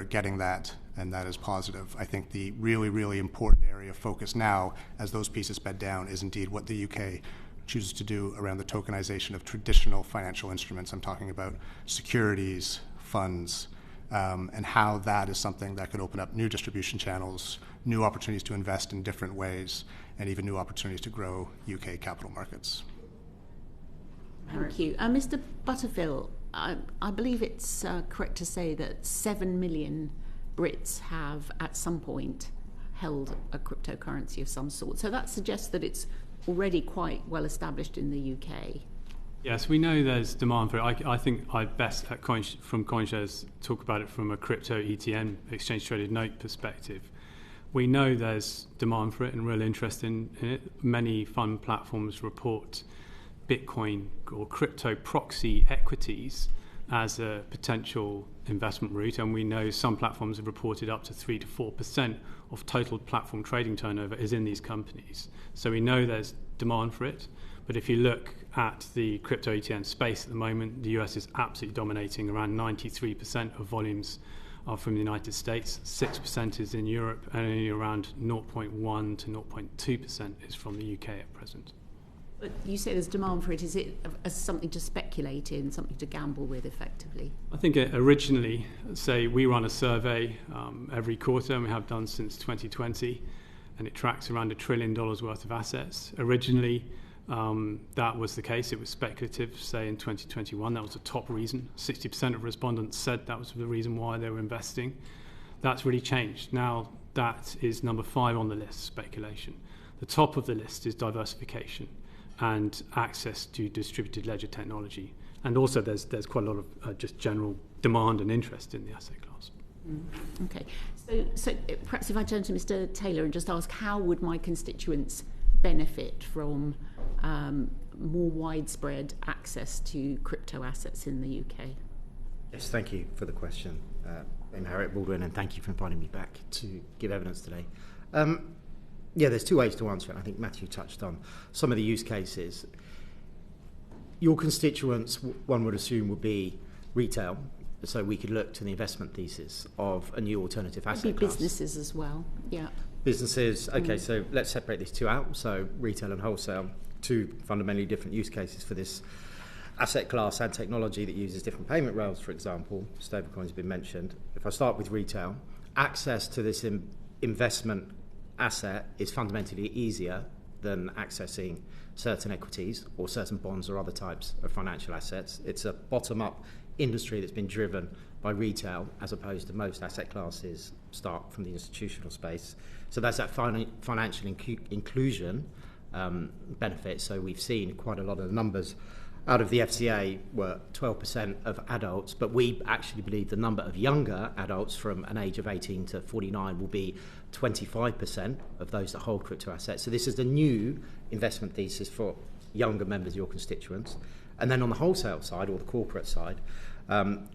are getting that, and that is positive. I think the really, really important area of focus now, as those pieces bed down, is indeed what the UK chooses to do around the tokenization of traditional financial instruments. I'm talking about securities, funds, and how that is something that could open up new distribution channels, new opportunities to invest in different ways, and even new opportunities to grow UK capital markets. Thank you. Mr. Butterfield, I believe it's correct to say that 7 million Brits have at some point held a cryptocurrency of some sort. So that suggests that it's already quite well established in the UK. Yes, we know there's demand for it. I think I best at from CoinShares talk about it from a crypto ETN, exchange traded note perspective. We know there's demand for it and real interest in it. Many fund platforms report Bitcoin or crypto proxy equities as a potential investment route, and we know some platforms have reported up to 3 to 4% of total platform trading turnover is in these companies. So we know there's demand for it. But if you look at the crypto ETN space at the moment, the US is absolutely dominating. Around 93% of volumes are from the United States, 6% is in Europe, and only around 0.1 to 0.2% is from the UK at present. But you say there's demand for it. Is it as something to speculate in, something to gamble with effectively? I think originally, say we run a survey every quarter, and we have done since 2020, and it tracks around $1 trillion worth of assets. Originally, that was the case. It was speculative, say in 2021. That was the top reason. 60% of respondents said that was the reason why they were investing. That's really changed. Now that is number 5 on the list, speculation. The top of the list is diversification and access to distributed ledger technology. And also there's quite a lot of just general demand and interest in the asset class. Okay. So perhaps if I turn to Mr. Taylor and just ask, how would my constituents benefit from more widespread access to crypto assets in the UK? Yes, thank you for the question, I'm Harriet Baldwin, and thank you for inviting me back to give evidence today. There's 2 ways to answer it. I think Matthew touched on some of the use cases. Your constituents, one would assume, would be retail, so we could look to the investment thesis of a new alternative asset class. Businesses as well, yeah. Businesses, okay, so let's separate these 2 out. So retail and wholesale, 2 fundamentally different use cases for this asset class and technology that uses different payment rails, for example. Stablecoins have been mentioned. If I start with retail, access to this investment asset is fundamentally easier than accessing certain equities or certain bonds or other types of financial assets. It's a bottom-up industry that's been driven by retail, as opposed to most asset classes start from the institutional space. So that's that financial inclusion benefit. So we've seen quite a lot of the numbers out of the FCA were 12% of adults, but we actually believe the number of younger adults from an age of 18 to 49 will be 25% of those that hold crypto assets. So this is the new investment thesis for younger members of your constituents. And then on the wholesale side, or the corporate side,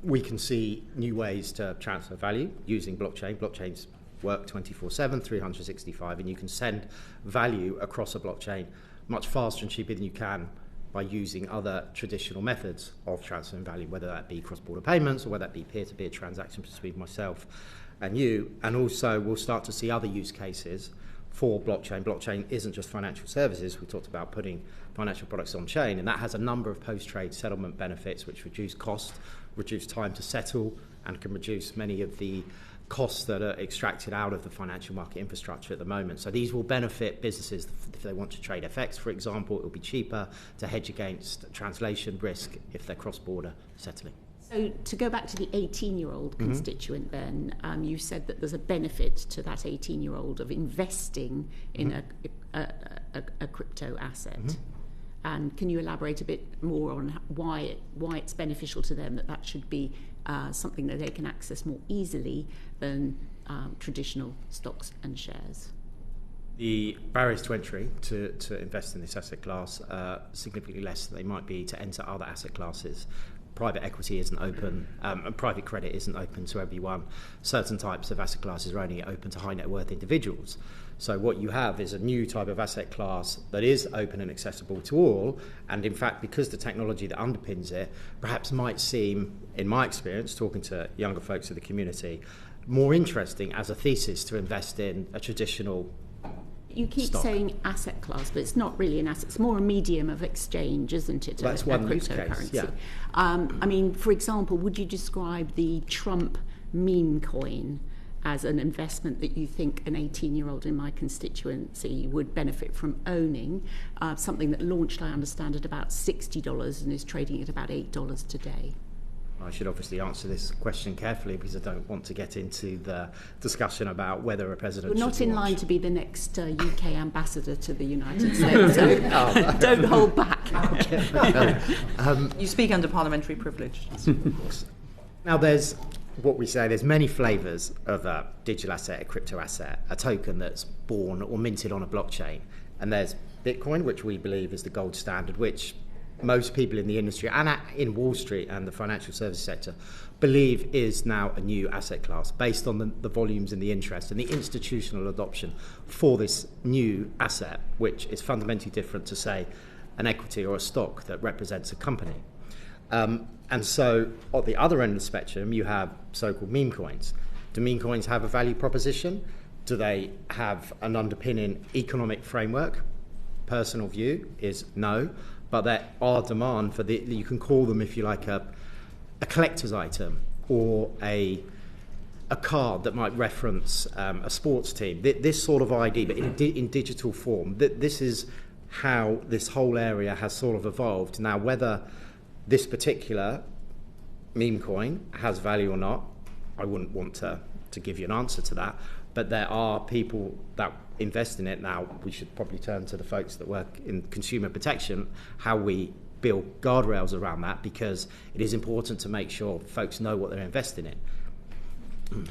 we can see new ways to transfer value using blockchain. Blockchains work 24/7, 365, and you can send value across a blockchain much faster and cheaper than you can by using other traditional methods of transferring value, whether that be cross-border payments or whether that be peer-to-peer transactions between myself and you. And also we'll start to see other use cases for blockchain. Blockchain isn't just financial services. We talked about putting financial products on chain, and that has a number of post-trade settlement benefits which reduce cost, reduce time to settle, and can reduce many of the costs that are extracted out of the financial market infrastructure at the moment. So these will benefit businesses if they want to trade FX, for example. It will be cheaper to hedge against translation risk if they're cross-border settling. So to go back to the 18-year-old constituent then, you said that there's a benefit to that 18-year-old of investing in a crypto asset. And can you elaborate a bit more on why it's beneficial to them that should be something that they can access more easily than traditional stocks and shares? The barriers to entry to invest in this asset class are significantly less than they might be to enter other asset classes. Private equity isn't open, and private credit isn't open to everyone. Certain types of asset classes are only open to high net worth individuals. So what you have is a new type of asset class that is open and accessible to all, and in fact, because the technology that underpins it perhaps might seem, in my experience, talking to younger folks of the community, more interesting as a thesis to invest in a traditional You keep stock. saying asset class, but it's not really an asset. It's more a medium of exchange, isn't it? That's one use case, yeah. I mean, for example, would you describe the Trump meme coin as an investment that you think an 18-year-old in my constituency would benefit from owning? Something that launched, I understand, at about $60 and is trading at about $8 today. I should obviously answer this question carefully because I don't want to get into the discussion about whether a president You're not should in launch. line to be the next UK ambassador to the United States, so don't hold back. You speak under parliamentary privilege. Now there's what we say, there's many flavours of a digital asset, a crypto asset, a token that's born or minted on a blockchain. And there's Bitcoin, which we believe is the gold standard, which most people in the industry and in Wall Street and the financial services sector believe is now a new asset class based on the volumes and the interest and the institutional adoption for this new asset, which is fundamentally different to, say, an equity or a stock that represents a company. And so at the other end of the spectrum, you have so-called meme coins. Do meme coins have a value proposition? Do they have an underpinning economic framework? Personal view is no, but there are demand for you can call them, if you like, a collector's item or a card that might reference a sports team. This sort of ID, but in digital form. This is how this whole area has sort of evolved. Now, whether this particular meme coin has value or not, I wouldn't want to give you an answer to that, but there are people that invest in it. Now, we should probably turn to the folks that work in consumer protection, how we build guardrails around that, because it is important to make sure folks know what they're investing in.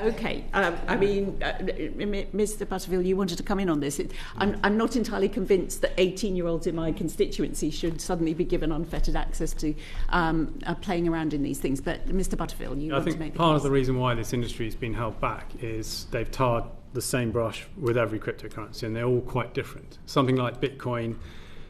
Okay, I mean, Mr. Butterfield, you wanted to come in on this. I'm not entirely convinced that 18-year-olds in my constituency should suddenly be given unfettered access to playing around in these things. But Mr. Butterfield, you want to make the case? Part of the reason why this industry has been held back is they've tarred the same brush with every cryptocurrency, and they're all quite different. Something like Bitcoin,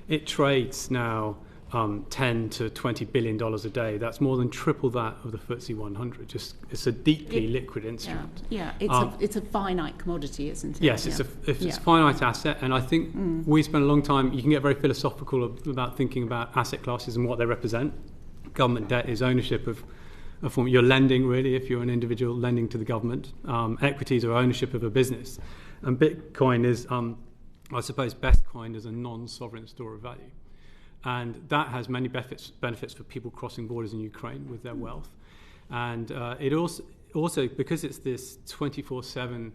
it trades now $10 to $20 billion a day. That's more than triple that of the FTSE 100. It's a deeply liquid instrument. Yeah, it's a finite commodity, isn't it? Yes, it's a finite asset, and I think we spend a long time. You can get very philosophical about thinking about asset classes and what they represent. Government debt is ownership of a form. You're lending, really, if you're an individual lending to the government. Equities are ownership of a business, and Bitcoin is, I suppose, best coined as a non-sovereign store of value. And that has many benefits for people crossing borders in Ukraine with their wealth. And it also, because it's this 24/7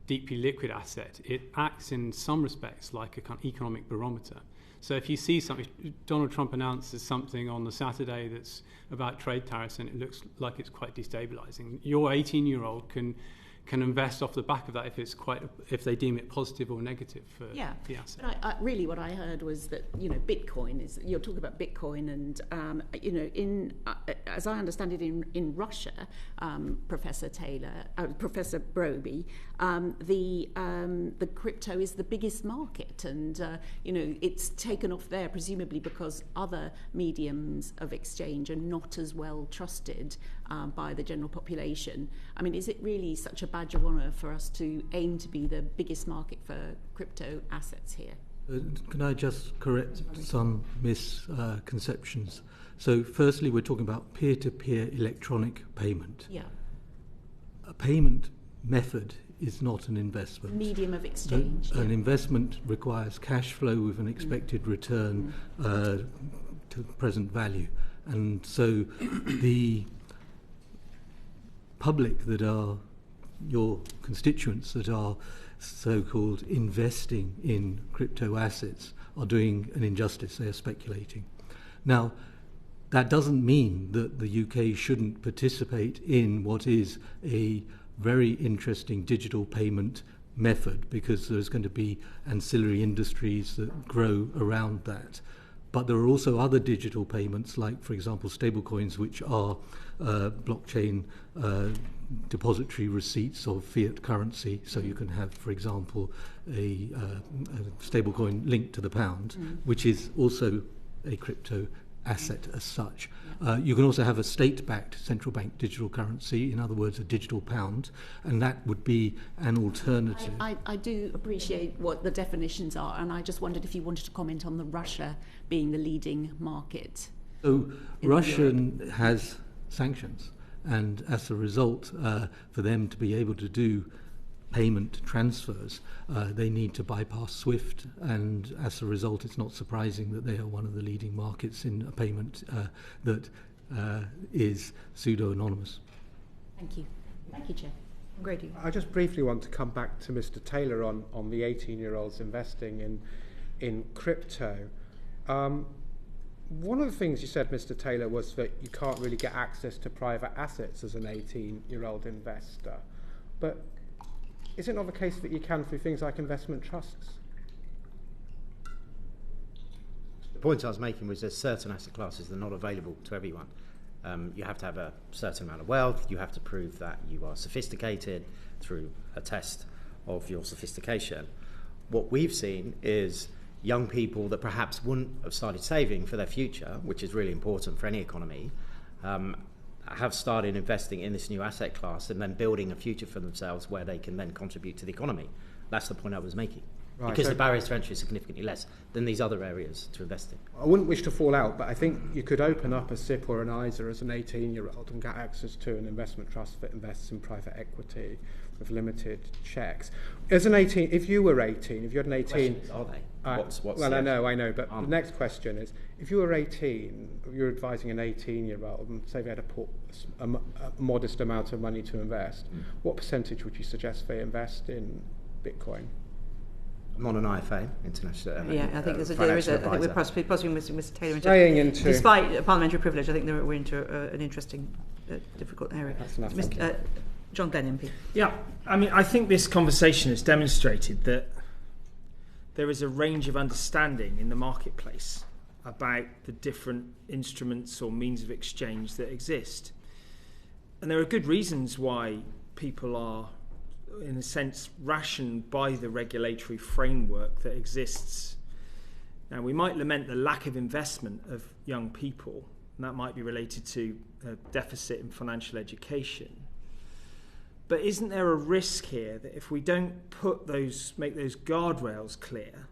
deeply liquid asset, it acts in some respects like a kind of economic barometer. So if you see something, Donald Trump announces something on the Saturday that's about trade tariffs and it looks like it's quite destabilizing, your 18-year-old can invest off the back of that if they deem it positive or negative for the asset. But really what I heard was that, Bitcoin is, you're talking about Bitcoin and, as I understand it in Russia, Professor Broby, the crypto is the biggest market and, it's taken off there presumably because other mediums of exchange are not as well trusted by the general population. I mean, is it really such a badge of honour for us to aim to be the biggest market for crypto assets here? Can I just correct some misconceptions? So firstly, we're talking about peer-to-peer electronic payment. Yeah. A payment method is not an investment. Medium of exchange. An investment requires cash flow with an expected return to present value. And so the public that are your constituents that are so-called investing in crypto assets are doing an injustice. They are speculating. Now, that doesn't mean that the UK shouldn't participate in what is a very interesting digital payment method, because there's going to be ancillary industries that grow around that. But there are also other digital payments, like, for example, stablecoins, which are blockchain depository receipts of fiat currency. So you can have, for example, a stablecoin linked to the pound, which is also a crypto asset as such. You can also have a state-backed central bank digital currency, in other words, a digital pound, and that would be an alternative. I do appreciate what the definitions are, and I just wondered if you wanted to comment on the Russia being the leading market. So Russia has sanctions, and as a result, for them to be able to do payment transfers, they need to bypass SWIFT, and as a result, it's not surprising that they are one of the leading markets in a payment that is pseudo-anonymous. Thank you. Thank you, Chair. Grady. I just briefly want to come back to Mr. Taylor on the 18-year-olds investing in crypto. One of the things you said, Mr. Taylor, was that you can't really get access to private assets as an 18-year-old investor. But is it not the case that you can through things like investment trusts? The point I was making was there's certain asset classes that are not available to everyone. You have to have a certain amount of wealth. You have to prove that you are sophisticated through a test of your sophistication. What we've seen is young people that perhaps wouldn't have started saving for their future, which is really important for any economy, have started investing in this new asset class and then building a future for themselves where they can then contribute to the economy. That's the point I was making. Right, because the barriers to entry are significantly less than these other areas to invest in. I wouldn't wish to fall out, but I think you could open up a SIP or an ISA as an 18-year-old and get access to an investment trust that invests in private equity with limited checks. As an 18, if you were 18, if you had an 18... Are they? Well, I know, but the next question is, if you were 18, you're advising an 18-year-old, and say they had a modest amount of money to invest, what percentage would you suggest they invest in Bitcoin? I'm on an IFA, international. I think there is. I think we're possibly Mr. Taylor into. Despite parliamentary privilege, I think we're into an interesting, difficult area. That's enough. John Glenn MP. Yeah, I mean, I think this conversation has demonstrated that there is a range of understanding in the marketplace about the different instruments or means of exchange that exist. And there are good reasons why people are, in a sense, rationed by the regulatory framework that exists. Now, we might lament the lack of investment of young people, and that might be related to a deficit in financial education. But isn't there a risk here that if we don't make those guardrails clear,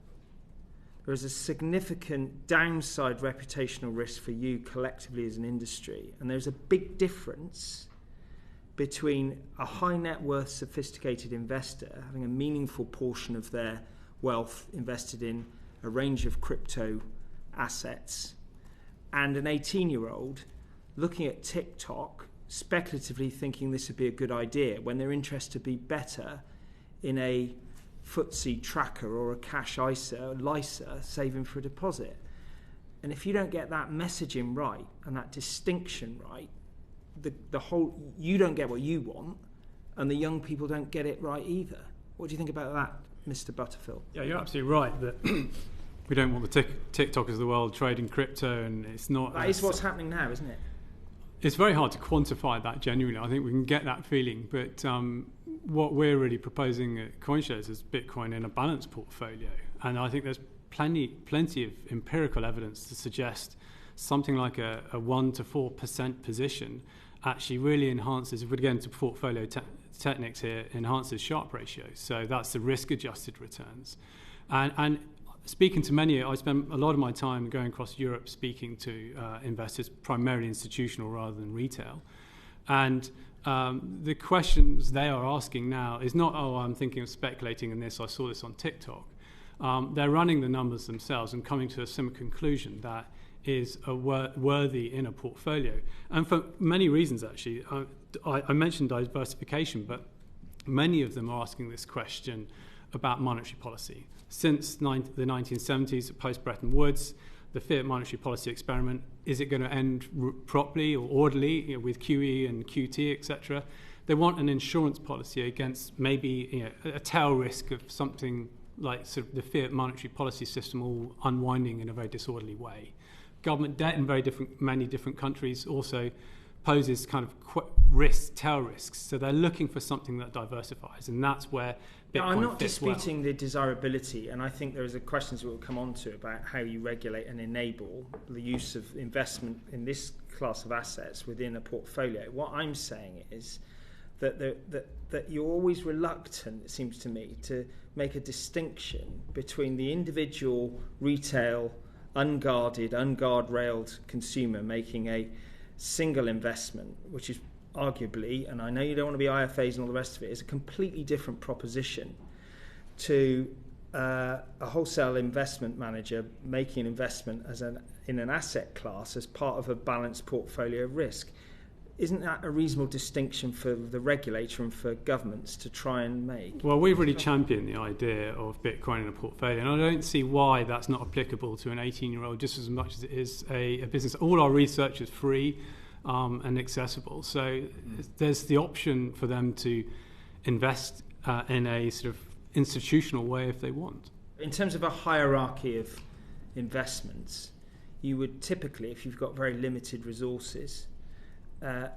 there is a significant downside reputational risk for you collectively as an industry? And there's a big difference between a high net worth sophisticated investor having a meaningful portion of their wealth invested in a range of crypto assets and an 18-year-old looking at TikTok speculatively thinking this would be a good idea when their interest to be better in a FTSE tracker or a cash ISA, LISA, saving for a deposit. And if you don't get that messaging right and that distinction right, the whole, you don't get what you want and the young people don't get it right either. What do you think about that, Mr. Butterfield? Yeah, you're absolutely right that we don't want the TikTokers of the world trading crypto, and it's not... That is what's happening now, isn't it? It's very hard to quantify that genuinely. I think we can get that feeling, but what we're really proposing at CoinShares is Bitcoin in a balanced portfolio, and I think there's plenty of empirical evidence to suggest something like a 1 to 4% position actually really enhances, if we get into portfolio techniques here, enhances Sharpe ratio. So that's the risk-adjusted returns. And speaking to many, I spend a lot of my time going across Europe speaking to investors, primarily institutional rather than retail. And the questions they are asking now is not, I'm thinking of speculating in this, I saw this on TikTok. They're running the numbers themselves and coming to a similar conclusion that is worthy in a portfolio. And for many reasons, actually. I mentioned diversification, but many of them are asking this question about monetary policy. Since the 1970s, post-Bretton Woods, the fiat monetary policy experiment, is it going to end properly or orderly, with QE and QT, etc.? They want an insurance policy against maybe a tail risk of something like sort of the fiat monetary policy system all unwinding in a very disorderly way. Government debt in many different countries also poses kind of tail risks. So they're looking for something that diversifies, and that's where Bitcoin I'm not fits disputing the desirability, and I think there is a questions that we'll come on to about how you regulate and enable the use of investment in this class of assets within a portfolio. What I'm saying is that you're always reluctant, it seems to me, to make a distinction between the individual retail, unguarded, unguardrailed consumer making a single investment, which is arguably, and I know you don't want to be IFAs and all the rest of it, is a completely different proposition to a wholesale investment manager making an investment in an asset class as part of a balanced portfolio of risk. Isn't that a reasonable distinction for the regulator and for governments to try and make? Well, we've really championed the idea of Bitcoin in a portfolio, and I don't see why that's not applicable to an 18-year-old just as much as it is a business. All our research is free and accessible, so there's the option for them to invest in a sort of institutional way if they want. In terms of a hierarchy of investments, you would typically, if you've got very limited resources,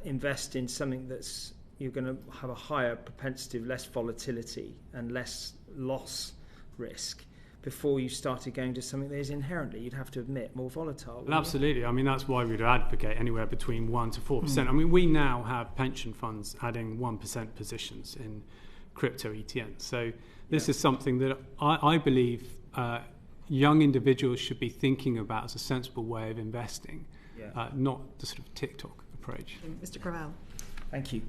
invest in something that's you're going to have a higher propensity of less volatility and less loss risk before you started going to something that is inherently, you'd have to admit, more volatile. Well, absolutely. I mean, that's why we'd advocate anywhere between 1% to 4%. I mean, we now have pension funds adding 1% positions in crypto ETNs. So this is something that I believe young individuals should be thinking about as a sensible way of investing, not the sort of TikTok approach. Mr. Gravel. Thank you.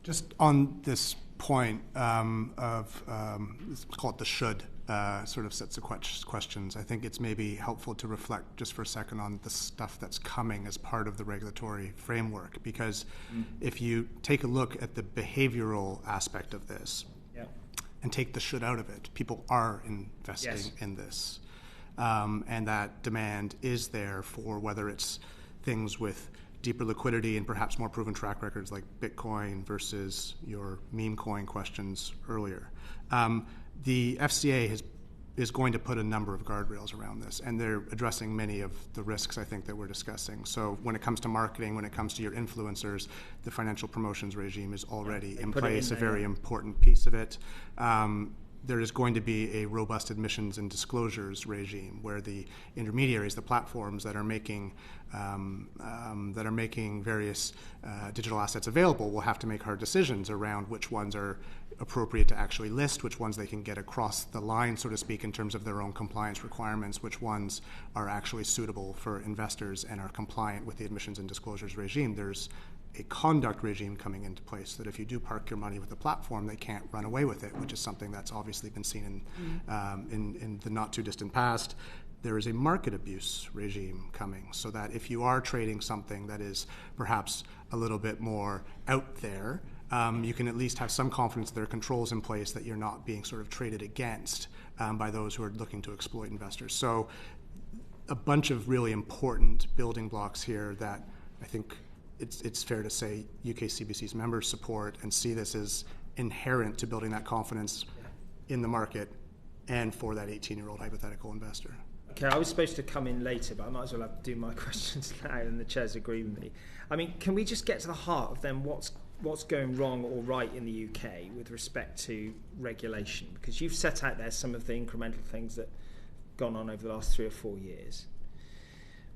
Just on this point of, let's call it the should, sort of sets of questions. I think it's maybe helpful to reflect just for a second on the stuff that's coming as part of the regulatory framework, because if you take a look at the behavioral aspect of this and take the should out of it, people are investing in this. And that demand is there for whether it's things with deeper liquidity and perhaps more proven track records like Bitcoin versus your meme coin questions earlier. The FCA is going to put a number of guardrails around this, and they're addressing many of the risks, I think, that we're discussing. So when it comes to marketing, when it comes to your influencers, the financial promotions regime is already in place, a very important piece of it. There is going to be a robust admissions and disclosures regime where the intermediaries, the platforms that are making various digital assets available, will have to make hard decisions around which ones are appropriate to actually list, which ones they can get across the line, so to speak, in terms of their own compliance requirements, which ones are actually suitable for investors and are compliant with the admissions and disclosures regime. There's a conduct regime coming into place that if you do park your money with the platform, they can't run away with it, which is something that's obviously been seen in the not too distant past. There is a market abuse regime coming, so that if you are trading something that is perhaps a little bit more out there, you can at least have some confidence there are controls in place that you're not being sort of traded against by those who are looking to exploit investors. So a bunch of really important building blocks here that I think it's fair to say UK CBC's members support and see this as inherent to building that confidence in the market and for that 18-year-old hypothetical investor. Okay, I was supposed to come in later, but I might as well do my questions now, and the chairs agree with me. I mean, can we just get to the heart of then what's going wrong or right in the UK with respect to regulation? Because you've set out there some of the incremental things that have gone on over the last 3 or 4 years.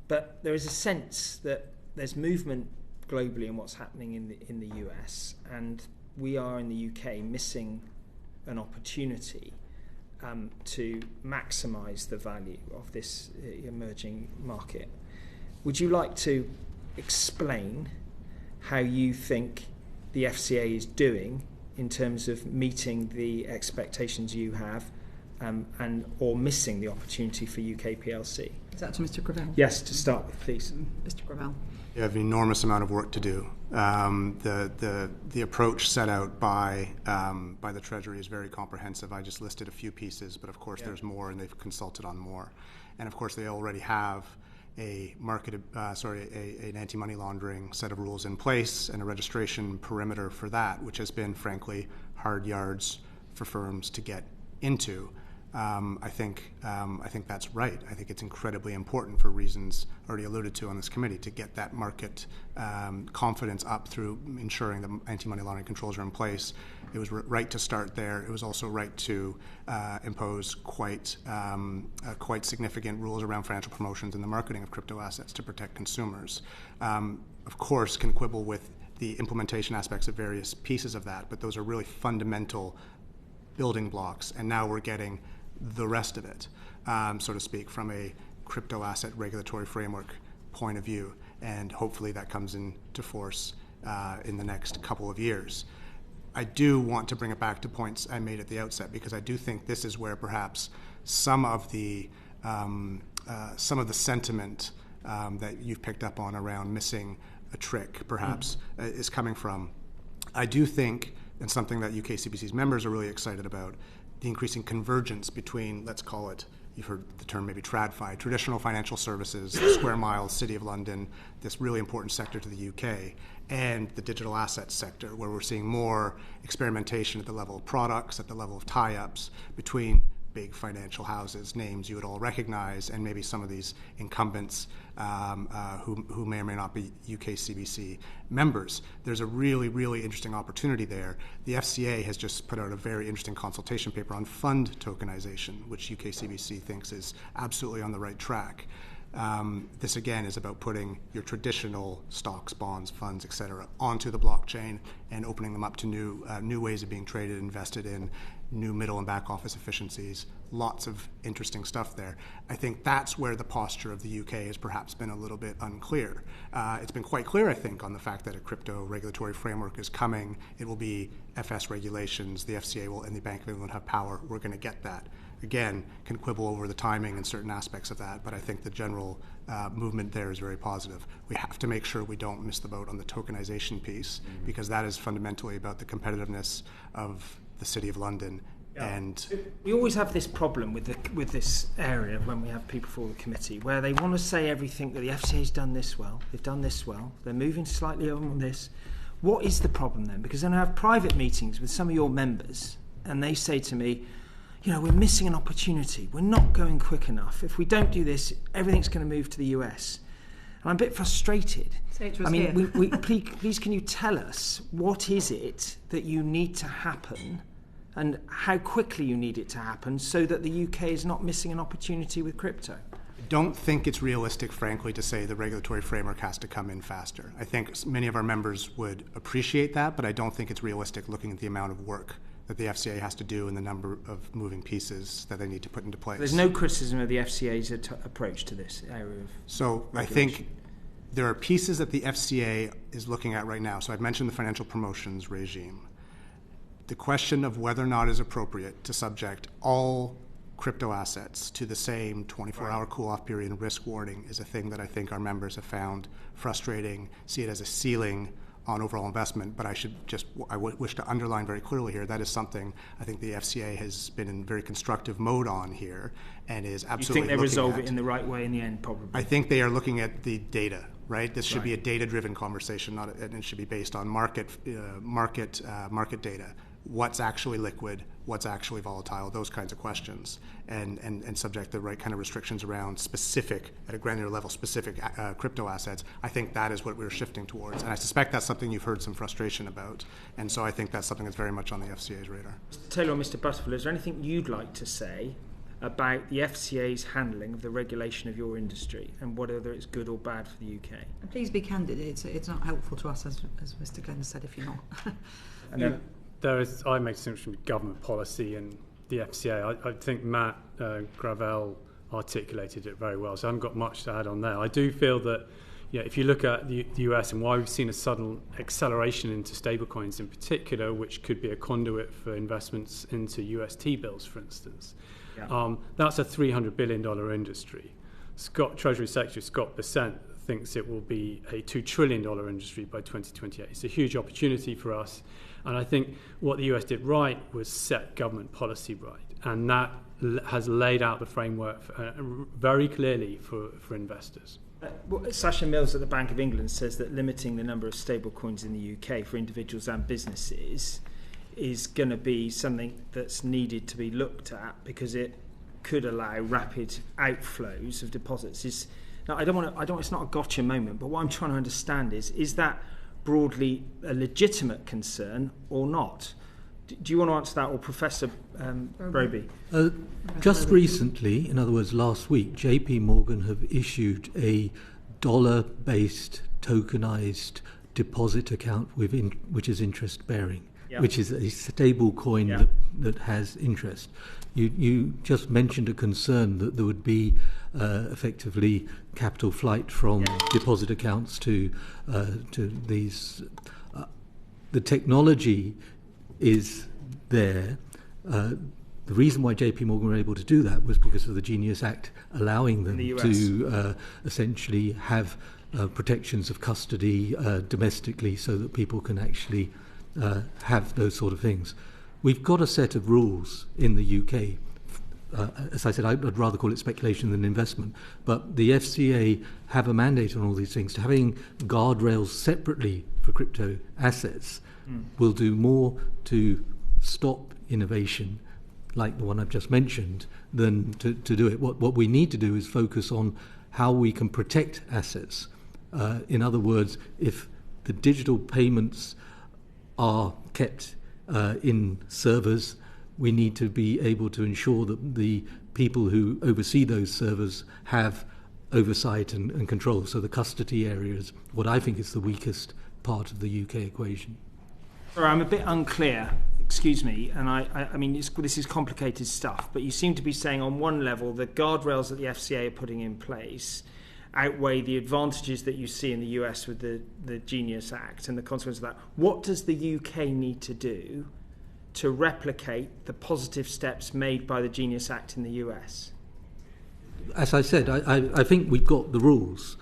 But there is a sense that there's movement globally in what's happening in the US, and we are in the UK missing an opportunity to maximise the value of this emerging market. Would you like to explain how you think the FCA is doing in terms of meeting the expectations you have and or missing the opportunity for UK PLC? Is that to Mr. Gravel? Yes, to start with, please. Mr. Gravel. You have an enormous amount of work to do. The approach set out by the Treasury is very comprehensive. I just listed a few pieces, but of course there's more, and they've consulted on more. And of course they already have an anti-money laundering set of rules in place and a registration perimeter for that, which has been, frankly, hard yards for firms to get into. I think that's right. I think it's incredibly important for reasons already alluded to on this committee to get that market confidence up through ensuring the anti-money laundering controls are in place. It was right to start there. It was also right to impose quite significant rules around financial promotions and the marketing of crypto assets to protect consumers. Of course, can quibble with the implementation aspects of various pieces of that, but those are really fundamental building blocks, and now we're getting the rest of it, so to speak, from a crypto asset regulatory framework point of view, and hopefully that comes into force in the next couple of years. I do want to bring it back to points I made at the outset, because I do think this is where perhaps some of the sentiment that you've picked up on around missing a trick, perhaps, is coming from. I do think, and something that UKCBC's members are really excited about, the increasing convergence between, let's call it, you've heard the term maybe TradFi, traditional financial services, the Square Mile, City of London, this really important sector to the UK, and the digital assets sector, where we're seeing more experimentation at the level of products, at the level of tie-ups between big financial houses, names you would all recognize, and maybe some of these incumbents who may or may not be UKCBC members. There's a really, really interesting opportunity there. The FCA has just put out a very interesting consultation paper on fund tokenization, which UKCBC thinks is absolutely on the right track. This, again, is about putting your traditional stocks, bonds, funds, et cetera, onto the blockchain and opening them up to new ways of being traded, invested in, new middle and back office efficiencies, lots of interesting stuff there. I think that's where the posture of the UK has perhaps been a little bit unclear. It's been quite clear, I think, on the fact that a crypto regulatory framework is coming. It will be FS regulations. The FCA will and the Bank of England have power. We're going to get that. Again, can quibble over the timing and certain aspects of that, but I think the general movement there is very positive. We have to make sure we don't miss the boat on the tokenization piece, because that is fundamentally about the competitiveness of the City of London. Yeah. And we always have this problem with this area when we have people for the committee, where they want to say everything that the FCA's done this well, they've done this well, they're moving slightly on this. What is the problem then? Because then I have private meetings with some of your members, and they say to me, you know, we're missing an opportunity. We're not going quick enough. If we don't do this, everything's going to move to the US. And I'm a bit frustrated. I mean, please, can you tell us what is it that you need to happen and how quickly you need it to happen so that the UK is not missing an opportunity with crypto? I don't think it's realistic, frankly, to say the regulatory framework has to come in faster. I think many of our members would appreciate that, but I don't think it's realistic looking at the amount of work that the FCA has to do and the number of moving pieces that they need to put into place. There's no criticism of the FCA's approach to this area of So regulation. I think there are pieces that the FCA is looking at right now. So I've mentioned the financial promotions regime. The question of whether or not it is appropriate to subject all crypto assets to the same 24-hour cool-off period and risk warning is a thing that I think our members have found frustrating, see it as a ceiling on overall investment, but I wish to underline very clearly here, that is something I think the FCA has been in very constructive mode on here and is absolutely. You think they resolve it in the right way in the end, probably? I think they are looking at the data, right? This should be a data-driven conversation, and it should be based on market data. What's actually liquid, what's actually volatile, those kinds of questions, and subject the right kind of restrictions around specific, at a granular level, specific crypto assets. I think that is what we're shifting towards. And I suspect that's something you've heard some frustration about. And so I think that's something that's very much on the FCA's radar. Mr. Taylor or Mr. Butterfield, is there anything you'd like to say about the FCA's handling of the regulation of your industry and whether it's good or bad for the UK? And please be candid. It's not helpful to us, as Mr. Glenn said, if you're not. And then I make a distinction with government policy and the FCA. I think Matt Gravel articulated it very well, so I haven't got much to add on there. I do feel that if you look at the US and why we've seen a sudden acceleration into stablecoins in particular, which could be a conduit for investments into US T-bills, for instance, that's a $300 billion industry. Treasury Secretary Scott Bessent thinks it will be a $2 trillion industry by 2028. It's a huge opportunity for us. And I think what the US did right was set government policy right. And that has laid out the framework very clearly for investors. Sasha Mills at the Bank of England says that limiting the number of stable coins in the UK for individuals and businesses is going to be something that's needed to be looked at because it could allow rapid outflows of deposits. Now, it's not a gotcha moment, but what I'm trying to understand is that broadly a legitimate concern or not? Do you want to answer that, or Professor Broby? Just recently, in other words, last week, JP Morgan have issued a dollar-based tokenized deposit account which is interest-bearing, which is a stable coin that has interest. You just mentioned a concern that there would be effectively capital flight from deposit accounts to these. The technology is there. The reason why JP Morgan were able to do that was because of the Genius Act allowing them to essentially have protections of custody domestically so that people can actually have those sort of things. We've got a set of rules in the UK. As I said, I'd rather call it speculation than investment, but the FCA have a mandate on all these things. Having guardrails separately for crypto assets will do more to stop innovation like the one I've just mentioned than to do it. What we need to do is focus on how we can protect assets. In other words, if the digital payments are kept in servers, we need to be able to ensure that the people who oversee those servers have oversight and control. So the custody area is what I think is the weakest part of the UK equation. Sorry, I'm a bit unclear, excuse me, and I mean, this is complicated stuff, but you seem to be saying on one level the guardrails that the FCA are putting in place outweigh the advantages that you see in the US with the Genius Act and the consequence of that. What does the UK need to do to replicate the positive steps made by the Genius Act in the US? As I said, I think we've got the rules.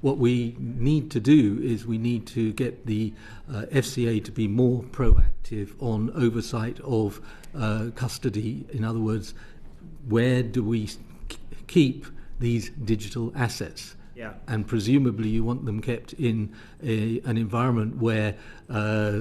What we need to do is we need to get the FCA to be more proactive on oversight of custody. In other words, where do we keep these digital assets? Yeah. And presumably you want them kept in an environment where they're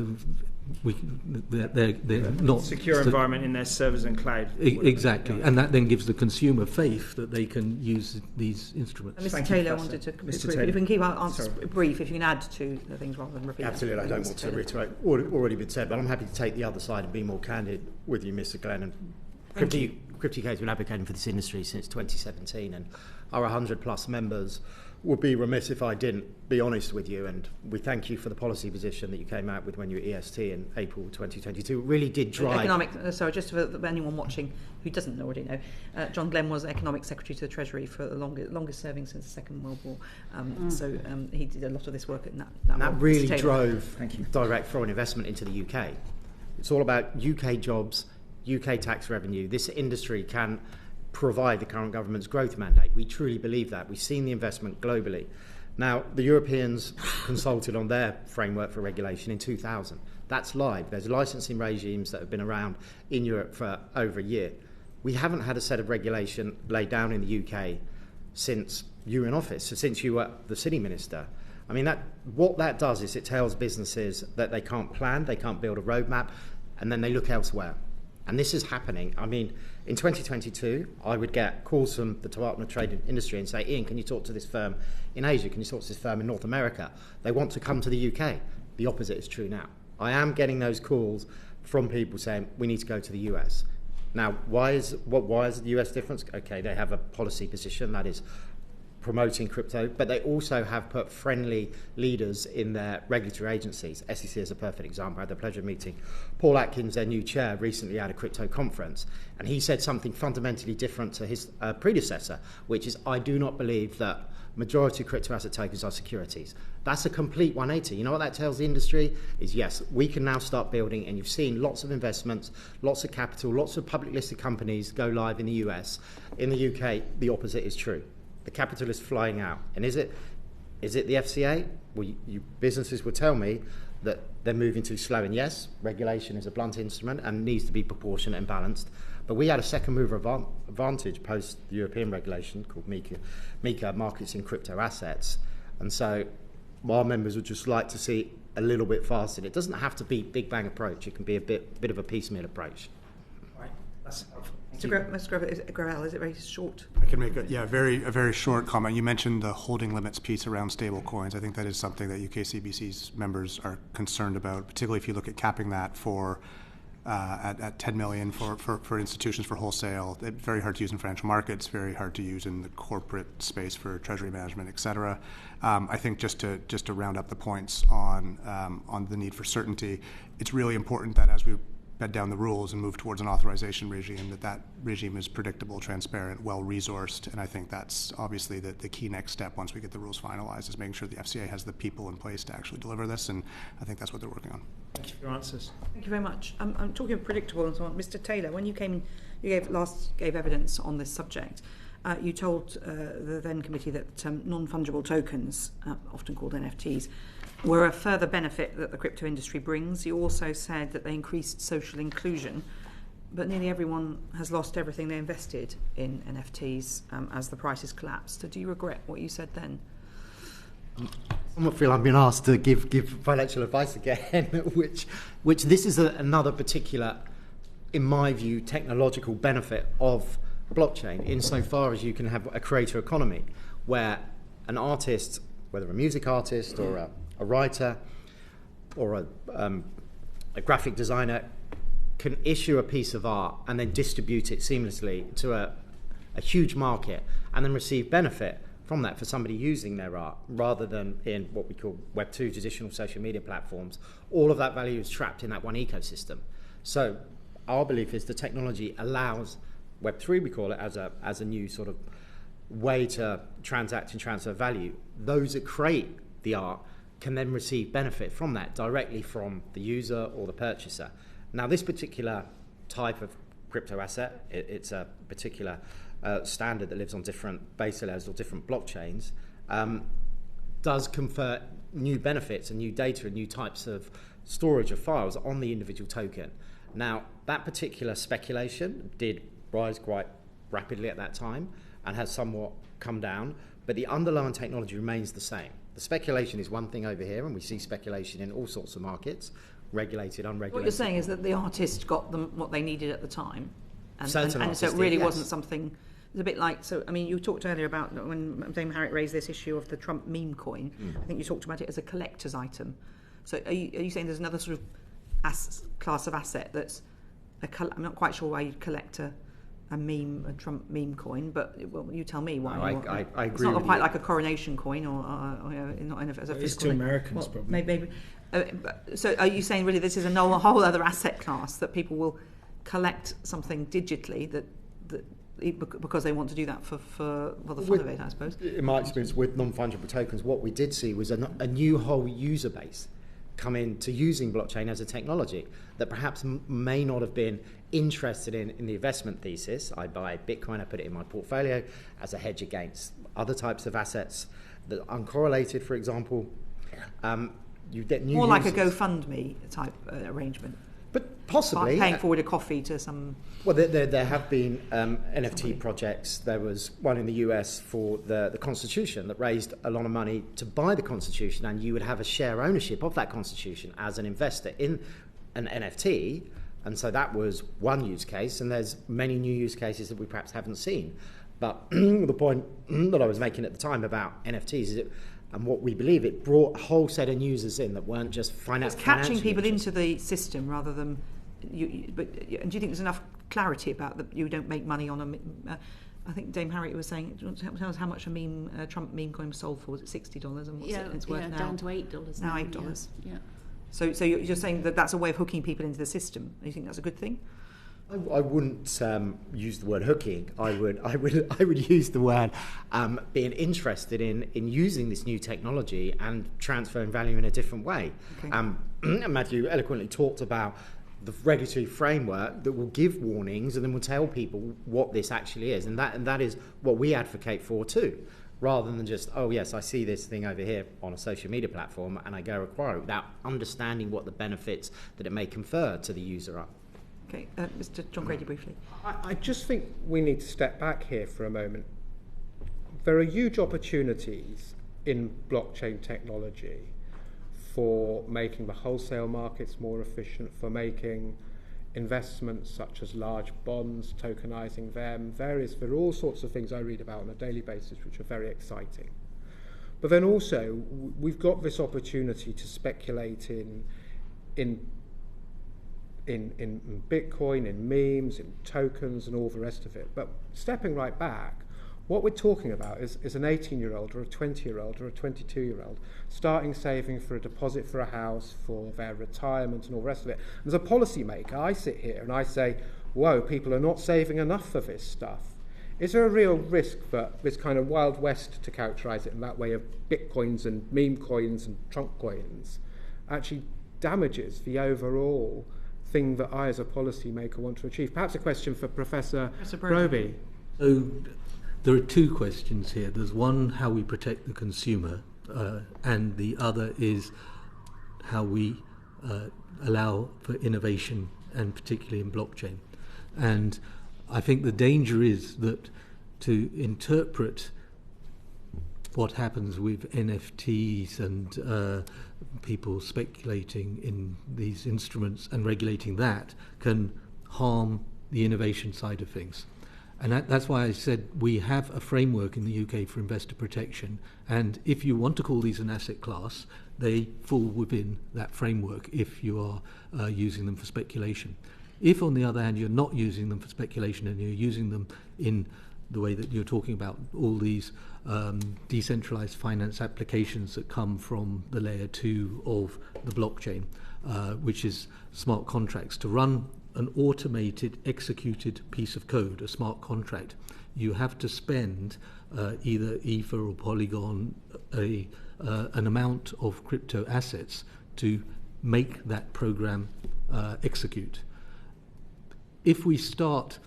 not secure environment in their servers and cloud. Exactly, and that then gives the consumer faith that they can use these instruments. Mr. Taylor wanted to. If we can keep our answers brief, if you can add to the things rather than repeat. Absolutely, I don't want to reiterate what already been said, but I'm happy to take the other side and be more candid with you, Mr. Glenn. And CryptoUK has been advocating for this industry since 2017, and our 100 plus members would be remiss if I didn't be honest with you, and we thank you for the policy position that you came out with when you were EST in April 2022. It really did drive... just for anyone watching who doesn't already know, John Glenn was Economic Secretary to the Treasury for the longest serving since the Second World War, so he did a lot of this work in that and that really drove direct foreign investment into the UK. It's all about UK jobs, UK tax revenue. This industry can provide the current government's growth mandate. We truly believe that. We've seen the investment globally. Now, the Europeans consulted on their framework for regulation in 2000. That's live. There's licensing regimes that have been around in Europe for over a year. We haven't had a set of regulation laid down in the UK since you were in office, so since you were the city minister. I mean, what that does is it tells businesses that they can't plan, they can't build a roadmap, and then they look elsewhere. And this is happening. I mean, in 2022, I would get calls from the Department of Trade and Industry and say, Ian, can you talk to this firm in Asia? Can you talk to this firm in North America? They want to come to the UK. The opposite is true now. I am getting those calls from people saying, we need to go to the US. Now, why is the US different? Okay, they have a policy position that is promoting crypto, but they also have put friendly leaders in their regulatory agencies. SEC is a perfect example. I had the pleasure of meeting Paul Atkins, their new chair, recently at a crypto conference, and he said something fundamentally different to his predecessor, which is, I do not believe that majority of crypto asset tokens are securities. That's a complete 180. You know what that tells the industry? Is yes, we can now start building, and you've seen lots of investments, lots of capital, lots of public listed companies go live in the US. In the UK, the opposite is true. The capital is flying out. And is it the FCA? Well, businesses will tell me that they're moving too slow. And yes, regulation is a blunt instrument and needs to be proportionate and balanced. But we had a second mover advantage post the European regulation called MiCA, Markets in Crypto Assets. And so our members would just like to see a little bit faster. It doesn't have to be big bang approach. It can be a bit of a piecemeal approach. Right. That's helpful. Mr. Gravel, is it very short? I can make a very short comment. You mentioned the holding limits piece around stable coins. I think that is something that UKCBC's members are concerned about, particularly if you look at capping that for at 10 million for institutions for wholesale. It's very hard to use in financial markets, very hard to use in the corporate space for treasury management, et cetera. I think just to round up the points on the need for certainty, it's really important that as we bed down the rules and move towards an authorization regime, that regime is predictable, transparent, well-resourced, and I think that's obviously the key next step once we get the rules finalized, is making sure the FCA has the people in place to actually deliver this, and I think that's what they're working on. Thank you for your answers. Thank you very much. I'm talking of predictable and so on. Mr. Taylor, when you came, you gave evidence on this subject. You told the then committee that non-fungible tokens, often called NFTs, were a further benefit that the crypto industry brings. You also said that they increased social inclusion, but nearly everyone has lost everything they invested in NFTs as the prices collapsed. So do you regret what you said then? I feel I've been asked to give financial advice again, which this is another particular, in my view, technological benefit of blockchain, insofar as you can have a creator economy where an artist, whether a music artist or a writer or a graphic designer, can issue a piece of art and then distribute it seamlessly to a huge market and then receive benefit from that for somebody using their art, rather than in what we call Web 2 traditional social media platforms. All of that value is trapped in that one ecosystem. So our belief is the technology allows Web 3, we call it, as a new sort of way to transact and transfer value. Those that create the art can then receive benefit from that directly from the user or the purchaser. Now, this particular type of crypto asset, it's a particular standard that lives on different base layers or different blockchains, does confer new benefits and new data and new types of storage of files on the individual token. Now, that particular speculation did rise quite rapidly at that time and has somewhat come down, but the underlying technology remains the same. The speculation is one thing over here, and we see speculation in all sorts of markets, regulated, unregulated. What you're saying is that the artist got them what they needed at the time, and so it really wasn't something. It's a bit like, so I mean, you talked earlier about when Dame Harriet raised this issue of the Trump meme coin. I think you talked about it as a collector's item. So are you saying there's another sort of class of asset that's I'm not quite sure why you'd collect a Trump meme coin, but well, you tell me why. No, I agree. It's not with quite you. like a coronation coin, or not as a physical. It's to Americans, probably. Maybe. So, are you saying really this is a whole other asset class that people will collect something digitally that because they want to do that for the fun of it, I suppose? In my experience with non-fungible tokens, what we did see was a new whole user base come into using blockchain as a technology that perhaps may not have been interested in the investment thesis. I buy Bitcoin, I put it in my portfolio as a hedge against other types of assets that are uncorrelated, for example. You get new more users. like a GoFundMe type arrangement. But possibly paying forward a coffee to some. Well, there have been NFT projects. There was one in the US for the Constitution that raised a lot of money to buy the Constitution, and you would have a share ownership of that Constitution as an investor in an NFT. And so that was one use case, and there's many new use cases that we perhaps haven't seen. But the point that I was making at the time about NFTs is and what we believe, it brought a whole set of users in that weren't just financial. It's catching people into the system rather than. And do you think there's enough clarity about that you don't make money on a? I think Dame Harriet was saying. Do you want to tell us how much a Trump meme coin was sold for? Was it $60, and what's it's worth now? Down to $8 now. $8. Yeah. So you're saying that that's a way of hooking people into the system. Do you think that's a good thing? I wouldn't use the word hooking. I would use the word being interested in using this new technology and transferring value in a different way. Okay. Matthew eloquently talked about the regulatory framework that will give warnings and then will tell people what this actually is, and that is what we advocate for too, rather than just, oh yes, I see this thing over here on a social media platform and I go acquire it without understanding what the benefits that it may confer to the user are. Okay, Mr. John Grady, briefly. I just think we need to step back here for a moment. There are huge opportunities in blockchain technology for making the wholesale markets more efficient, for making investments such as large bonds, tokenizing them, there are all sorts of things I read about on a daily basis which are very exciting. But then also, we've got this opportunity to speculate in Bitcoin, in memes, in tokens, and all the rest of it. But stepping right back, what we're talking about is an 18-year-old or a 20-year-old or a 22-year-old starting saving for a deposit for a house, for their retirement, and all the rest of it. As a policymaker, I sit here and I say, whoa, people are not saving enough for this stuff. Is there a real risk that this kind of Wild West, to characterise it in that way, of Bitcoins and meme coins and trunk coins actually damages the overall thing that I, as a policymaker, want to achieve? Perhaps a question for Professor Broby. So there are two questions here. There's one, how we protect the consumer, and the other is how we allow for innovation, and particularly in blockchain. And I think the danger is that to interpret what happens with NFTs and people speculating in these instruments and regulating that can harm the innovation side of things. And that's why I said we have a framework in the UK for investor protection, and if you want to call these an asset class, they fall within that framework if you are using them for speculation. If, on the other hand, you're not using them for speculation and you're using them in the way that you're talking about, all these decentralized finance applications that come from the layer 2 of the blockchain, which is smart contracts, to run an automated, executed piece of code, a smart contract, you have to spend either Ether or Polygon an amount of crypto assets to make that program execute. If we start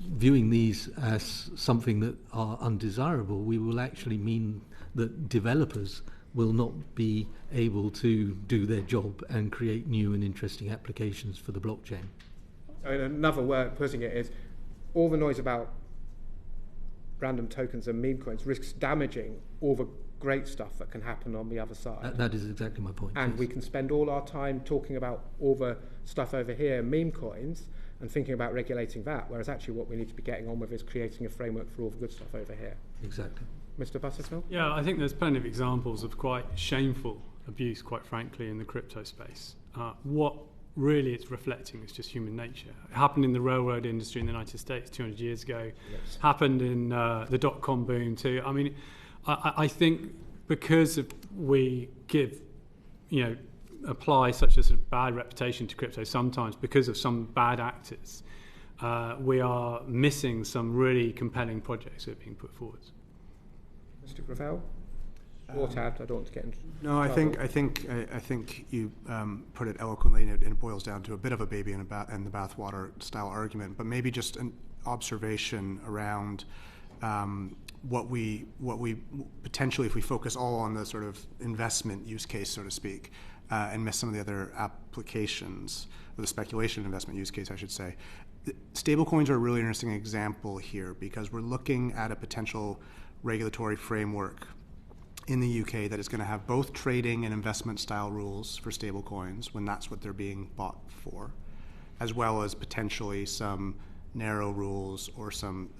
viewing these as something that are undesirable, we will actually mean that developers will not be able to do their job and create new and interesting applications for the blockchain. Another way of putting it is, all the noise about random tokens and meme coins risks damaging all the great stuff that can happen on the other side. That is exactly my point. And yes. We can spend all our time talking about all the stuff over here, meme coins, and thinking about regulating that, whereas actually what we need to be getting on with is creating a framework for all the good stuff over here. Exactly. Mr. Butterfield? Yeah, I think there's plenty of examples of quite shameful abuse, quite frankly, in the crypto space. What really it's reflecting is just human nature. It happened in the railroad industry in the United States 200 years ago. Yes. Happened in the dot-com boom too. I mean, I think because we apply such a sort of bad reputation to crypto sometimes because of some bad actors, we are missing some really compelling projects that are being put forward. Mr. Gravel? Or Tad, I don't want to get into No, I think you put it eloquently, and it boils down to a bit of a baby in the bathwater style argument, but maybe just an observation around what we potentially, if we focus all on the sort of investment use case, so to speak, and miss some of the other applications, or the speculation investment use case, I should say. Stablecoins are a really interesting example here because we're looking at a potential regulatory framework in the UK that is going to have both trading and investment style rules for stablecoins when that's what they're being bought for, as well as potentially some narrow rules or some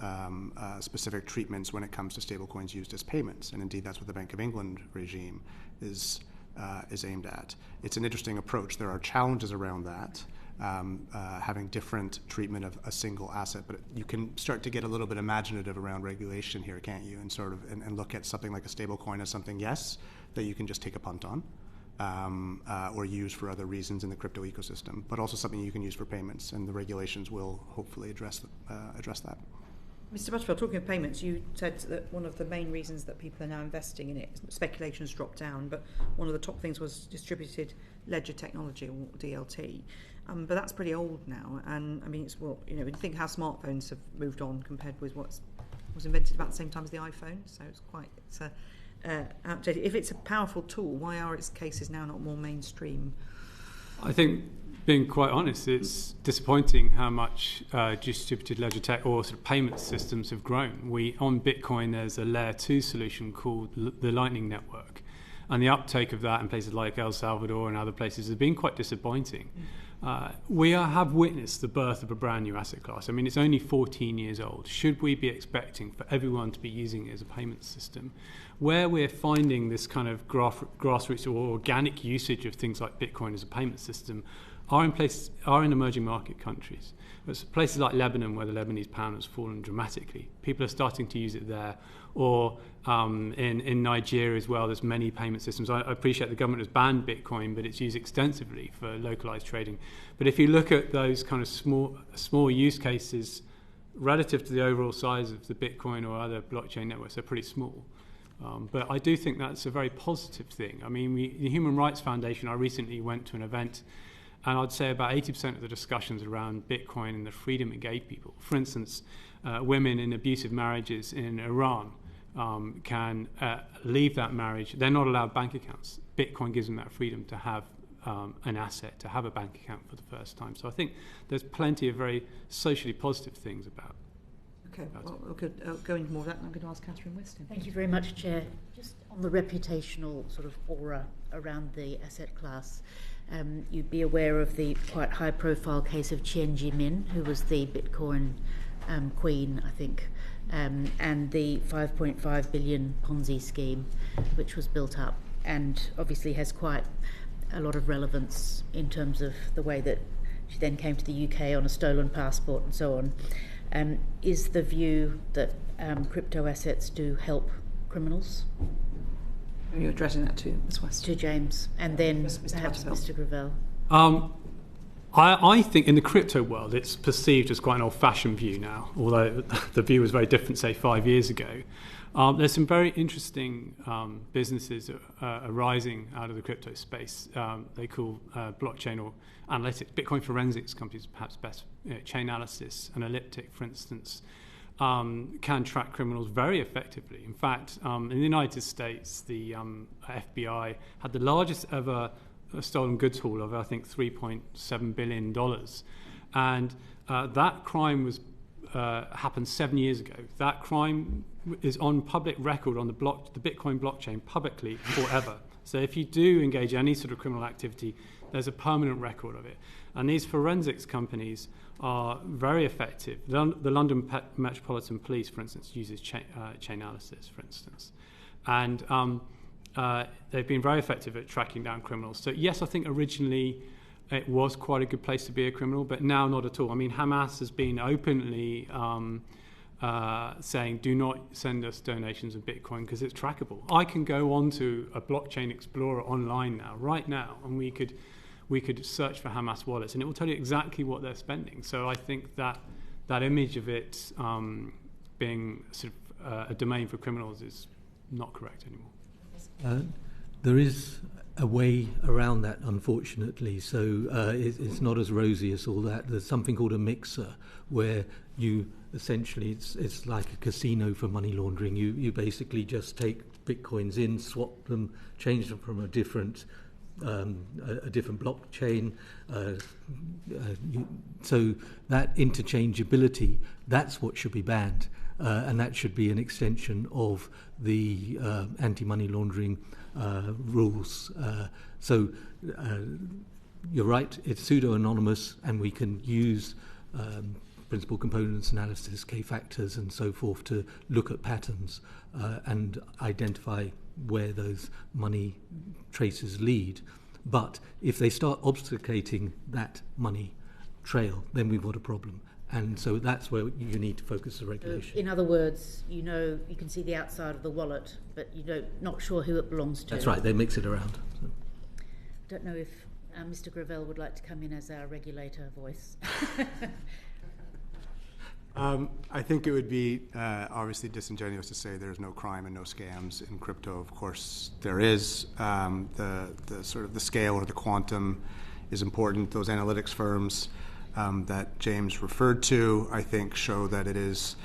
specific treatments when it comes to stablecoins used as payments. And indeed, that's what the Bank of England regime is aimed at. It's an interesting approach. There are challenges around that, having different treatment of a single asset, but you can start to get a little bit imaginative around regulation here, can't you? And sort of and look at something like a stablecoin as something, yes, that you can just take a punt on, or use for other reasons in the crypto ecosystem, but also something you can use for payments, and the regulations will hopefully address that. Mr. Butterfield, talking of payments, you said that one of the main reasons that people are now investing in it, speculation's dropped down, but one of the top things was distributed ledger technology, or DLT. But that's pretty old now, and I mean, when you think how smartphones have moved on compared with what was invented about the same time as the iPhone, so it's outdated. If it's a powerful tool, why are its cases now not more mainstream? I think, being quite honest, it's disappointing how much distributed ledger tech or sort of payment systems have grown. On Bitcoin, there's a layer 2 solution called the Lightning Network. and the uptake of that in places like El Salvador and other places has been quite disappointing. We have witnessed the birth of a brand new asset class. I mean, it's only 14 years old. Should we be expecting for everyone to be using it as a payment system? Where we're finding this kind of grassroots or organic usage of things like Bitcoin as a payment system are in emerging market countries. It's places like Lebanon, where the Lebanese pound has fallen dramatically. People are starting to use it there. Or in Nigeria as well, there's many payment systems. I appreciate the government has banned Bitcoin, but it's used extensively for localized trading. But if you look at those kind of small use cases relative to the overall size of the Bitcoin or other blockchain networks, they're pretty small. But I do think that's a very positive thing. I mean, the Human Rights Foundation, I recently went to an event, and I'd say about 80% of the discussions around Bitcoin and the freedom it gave people. For instance, women in abusive marriages in Iran can leave that marriage. They're not allowed bank accounts. Bitcoin gives them that freedom to have an asset, to have a bank account for the first time. So I think there's plenty of very socially positive things about. Okay, well, we could go into more of that, and I'm going to ask Catherine Weston. Thank you very much, Chair. Just on the reputational sort of aura around the asset class, you'd be aware of the quite high-profile case of Chen Jimin, who was the Bitcoin queen, I think, and the 5.5 billion Ponzi scheme, which was built up, and obviously has quite a lot of relevance in terms of the way that she then came to the UK on a stolen passport and so on. Is the view that crypto assets do help criminals? Are you addressing that to Ms. West? To James, and then Mr. perhaps Butterfield. Mr. Gravel. I think in the crypto world it's perceived as quite an old-fashioned view now, although the view was very different, say, 5 years ago. There's some very interesting businesses arising out of the crypto space. They call blockchain or analytics, Bitcoin forensics companies perhaps best. Chainalysis and Elliptic, for instance, can track criminals very effectively. In fact, in the United States, the FBI had the largest ever stolen goods haul of, I think, $3.7 billion. And that crime was happened 7 years ago. That crime is on public record on the Bitcoin blockchain publicly forever. So if you do engage in any sort of criminal activity, there's a permanent record of it. And these forensics companies are very effective. The London Metropolitan Police, for instance, uses Chainalysis, for instance. And they've been very effective at tracking down criminals. So yes, I think originally it was quite a good place to be a criminal, but now not at all. I mean, Hamas has been openly saying, do not send us donations of Bitcoin because it's trackable. I can go onto a blockchain explorer online now, right now, and we could search for Hamas wallets, and it will tell you exactly what they're spending. So I think that image of it being sort of a domain for criminals is not correct anymore. There is a way around that, unfortunately. So it's not as rosy as all that. There's something called a mixer, where you essentially it's like a casino for money laundering. You basically just take bitcoins in, swap them, change them from a different blockchain. So that interchangeability, that's what should be banned, and that should be an extension of the anti-money laundering rules. So you're right, it's pseudo-anonymous, and we can use principal components analysis, K-factors and so forth to look at patterns and identify where those money traces lead. But if they start obfuscating that money trail, then we've got a problem. And so that's where you need to focus the regulation. In other words, you can see the outside of the wallet, but you're not sure who it belongs to. That's right, they mix it around. So. I don't know if Mr. Gravel would like to come in as our regulator voice. I think it would be obviously disingenuous to say there's no crime and no scams in crypto. Of course, there is. The sort of the scale or the quantum is important. Those analytics firms that James referred to, I think, show that it is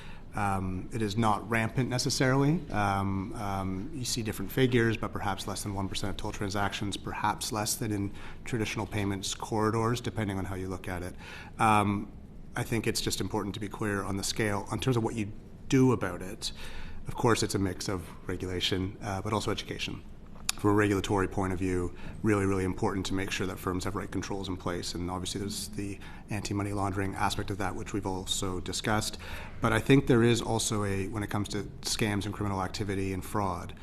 not rampant necessarily. You see different figures, but perhaps less than 1% of total transactions, perhaps less than in traditional payments corridors, depending on how you look at it. I think it's just important to be clear on the scale in terms of what you do about it. Of course, it's a mix of regulation, but also education. from a regulatory point of view, really, really important to make sure that firms have right controls in place. And obviously there's the anti-money laundering aspect of that, which we've also discussed. But I think there is also when it comes to scams and criminal activity and fraud,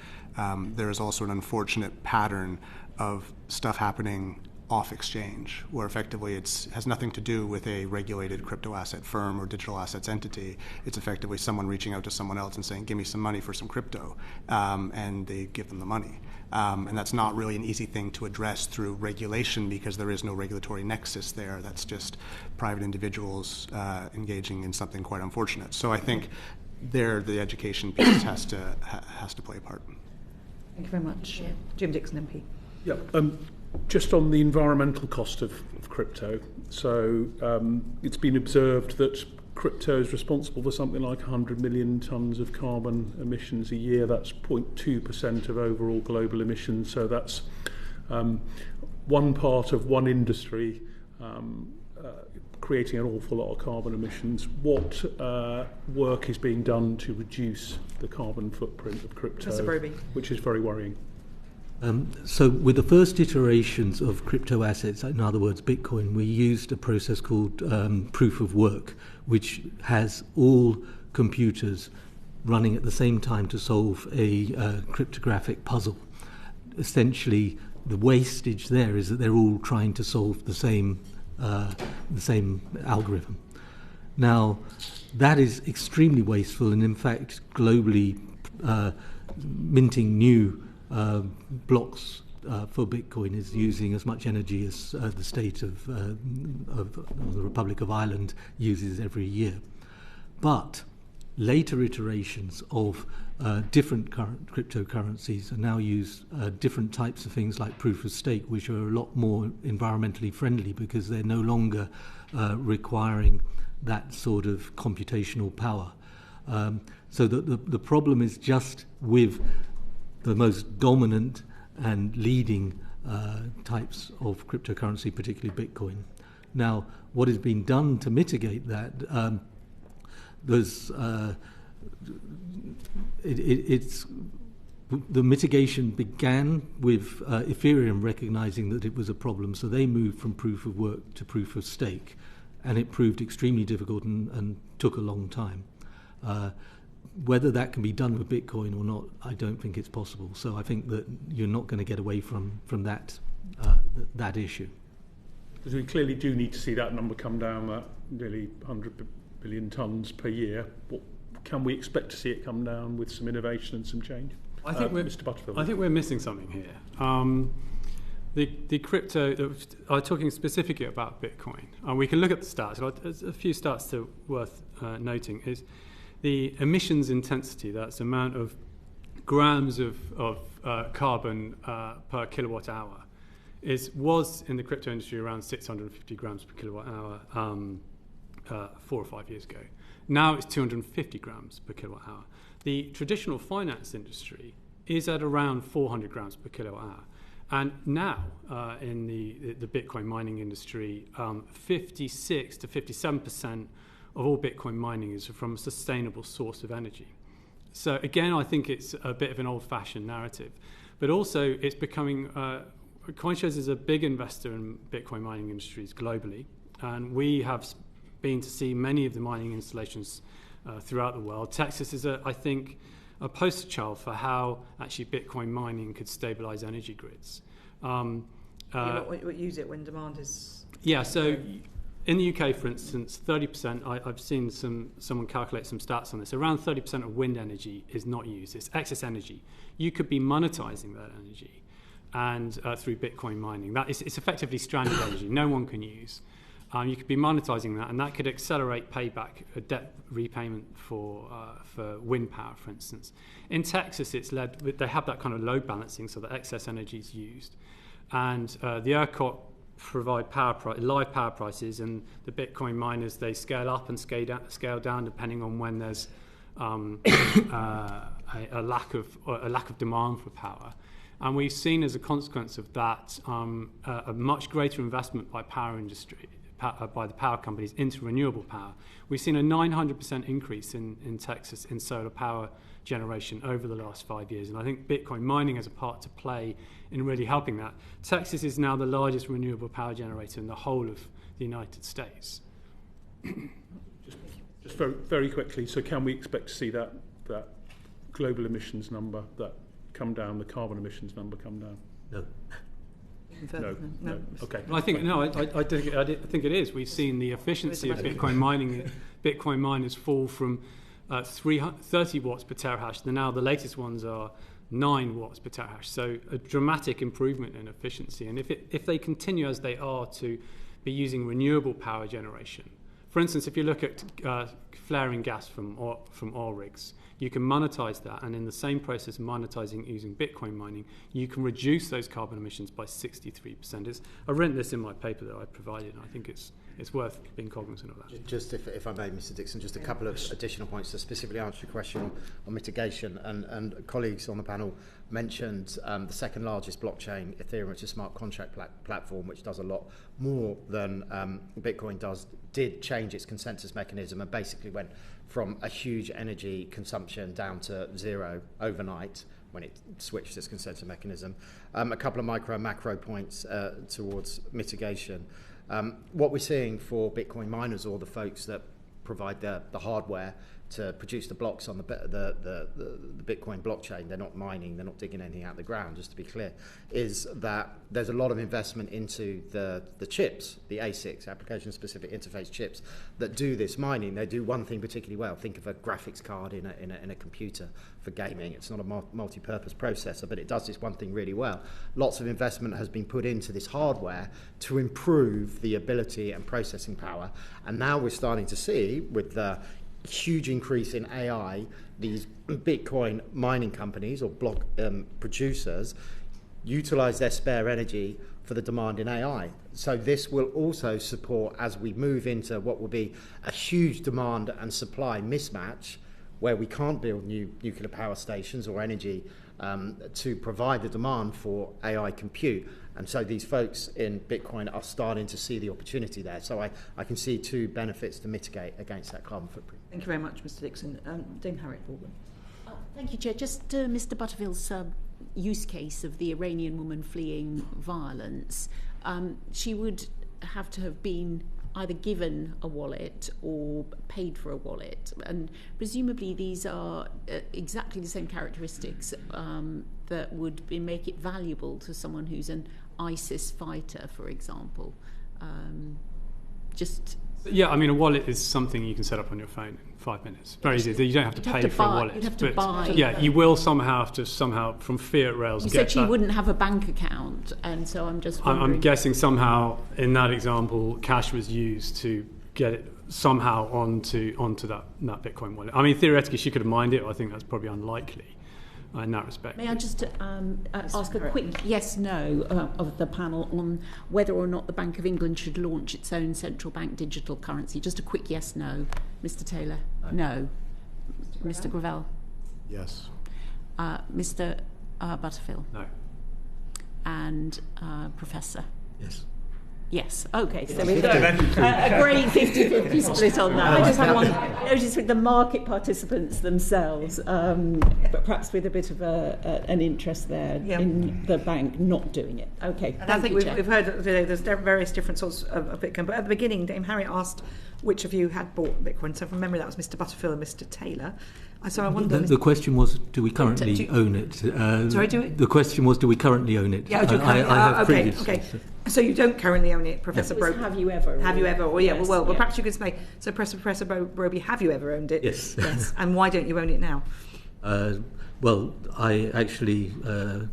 there is also an unfortunate pattern of stuff happening off exchange, where effectively it has nothing to do with a regulated crypto asset firm or digital assets entity. It's effectively someone reaching out to someone else and saying, give me some money for some crypto, and they give them the money. And that's not really an easy thing to address through regulation, because there is no regulatory nexus there. That's just private individuals engaging in something quite unfortunate. So I think there the education piece has to play a part. Thank you very much. Jim Dixon, MP. Yeah. Just on the environmental cost of crypto, so it's been observed that crypto is responsible for something like 100 million tonnes of carbon emissions a year. That's 0.2% of overall global emissions, so that's one part of one industry creating an awful lot of carbon emissions. What work is being done to reduce the carbon footprint of crypto, Professor Broby, which is very worrying? So with the first iterations of crypto assets, in other words, Bitcoin, we used a process called proof of work, which has all computers running at the same time to solve a cryptographic puzzle. Essentially, the wastage there is that they're all trying to solve the same algorithm. Now, that is extremely wasteful, and in fact, globally, minting new blocks for Bitcoin is using as much energy as the state of the Republic of Ireland uses every year. But later iterations of different cryptocurrencies are now use different types of things like proof of stake, which are a lot more environmentally friendly because they're no longer requiring that sort of computational power. So the problem is just with the most dominant and leading types of cryptocurrency, particularly Bitcoin. Now, what has been done to mitigate that? The mitigation began with Ethereum recognizing that it was a problem, so they moved from proof of work to proof of stake, and it proved extremely difficult and took a long time. Whether that can be done with Bitcoin or not, I don't think it's possible. So I think that you're not going to get away from that issue. Because we clearly do need to see that number come down at nearly 100 billion tonnes per year. Can we expect to see it come down with some innovation and some change? I think Mr. Butterfield. I think we're missing something here. The crypto, I'm talking specifically about Bitcoin. We can look at the stats. There's a few stats worth noting. Is the emissions intensity, that's the amount of grams of carbon per kilowatt hour, was in the crypto industry around 650 grams per kilowatt hour 4 or 5 years ago. Now it's 250 grams per kilowatt hour. The traditional finance industry is at around 400 grams per kilowatt hour. And now in the Bitcoin mining industry, 56 to 57% of all Bitcoin mining is from a sustainable source of energy. So again, I think it's a bit of an old-fashioned narrative. But also it's becoming, CoinShares is a big investor in Bitcoin mining industries globally. And we have been to see many of the mining installations throughout the world. Texas is, I think, a poster child for how actually Bitcoin mining could stabilize energy grids. You use it when demand is... Yeah, so in the UK, for instance, 30%, I've seen someone calculate some stats on this, around 30% of wind energy is not used. It's excess energy. You could be monetizing that energy and through Bitcoin mining. It's effectively stranded energy. No one can use. You could be monetizing that, and that could accelerate payback, debt repayment for wind power, for instance. In Texas, they have that kind of load balancing, so that excess energy is used. And the ERCOT provide live power prices, and the Bitcoin miners, they scale up and scale down depending on when there's a lack of demand for power. And we've seen as a consequence of that a much greater investment by power by the power companies into renewable power. We've seen a 900% increase in Texas in solar power generation over the last 5 years, and I think Bitcoin mining has a part to play in really helping that. Texas is now the largest renewable power generator in the whole of the United States. Just very, very quickly, so can we expect to see that global emissions number that come down, the carbon emissions number come down? No. No. Okay. Well, I think it is. We've seen the efficiency of Bitcoin mining. Bitcoin miners fall from 30 watts per terahash. Now the latest ones are 9 watts per terahash. So a dramatic improvement in efficiency. And if they continue as they are to be using renewable power generation, for instance, if you look at flaring gas from oil rigs, you can monetize that, and in the same process of monetizing using Bitcoin mining, you can reduce those carbon emissions by 63%. I've written this in my paper that I provided, and I think it's worth being cognizant of that. Just if I may, Mr. Dixon, just a couple of additional points to specifically answer your question on mitigation. And colleagues on the panel mentioned the second largest blockchain, Ethereum, which is a smart contract platform, which does a lot more than Bitcoin did change its consensus mechanism and basically went from a huge energy consumption down to zero overnight when it switched its consensus mechanism. A couple of micro and macro points towards mitigation. What we're seeing for Bitcoin miners, or the folks that provide the hardware to produce the blocks on the Bitcoin blockchain, they're not mining, they're not digging anything out of the ground, just to be clear, is that there's a lot of investment into the chips, the ASICs, application-specific interface chips, that do this mining. They do one thing particularly well. Think of a graphics card in a computer for gaming. It's not a multi-purpose processor, but it does this one thing really well. Lots of investment has been put into this hardware to improve the ability and processing power, and now we're starting to see, with the huge increase in AI, these Bitcoin mining companies or block producers utilize their spare energy for the demand in AI. So this will also support, as we move into what will be a huge demand and supply mismatch, where we can't build new nuclear power stations or energy to provide the demand for AI compute. And so these folks in Bitcoin are starting to see the opportunity there. So I can see two benefits to mitigate against that carbon footprint. Thank you very much, Mr. Dixon. Dame Harriet Baldwin. Thank you, Chair. Just Mr. Butterfield's use case of the Iranian woman fleeing violence, she would have to have been either given a wallet or paid for a wallet, and presumably these are exactly the same characteristics that would make it valuable to someone who's an ISIS fighter, for example. Yeah, I mean, a wallet is something you can set up on your phone in 5 minutes. Very easy. You don't have to pay for a wallet. You'd have to buy. Yeah, you will somehow have to from fiat rails. You said she wouldn't have a bank account, and so I'm just wondering. I'm guessing somehow in that example, cash was used to get it somehow onto that Bitcoin wallet. I mean, theoretically, she could have mined it. I think that's probably unlikely in that respect. May I just ask a quick yes/no of the panel on whether or not the Bank of England should launch its own central bank digital currency? Just a quick yes/no. Mr. Taylor? No. Mr. Gravel? Yes. Mr. Butterfield? No. And Professor? Yes. Yes, okay, so we've got a great 50-50 split on that. I just have one notice with the market participants themselves, but perhaps with a bit of an interest there in the bank not doing it. Okay, and I think we've heard that there's various different sorts of Bitcoin, but at the beginning, Dame Harriet asked which of you had bought Bitcoin. So from memory, that was Mr. Butterfield and Mr. Taylor. So I wonder. The question was, do we currently own it? Sorry, do it? The question was, do we currently own it? Yeah, I have okay. So you don't currently own it, Professor Broby? Have you ever? Have you ever? Well, yeah. Well, perhaps you could say. So, Professor Broby, have you ever owned it? Yes. Yes. And why don't you own it now? Well, I actually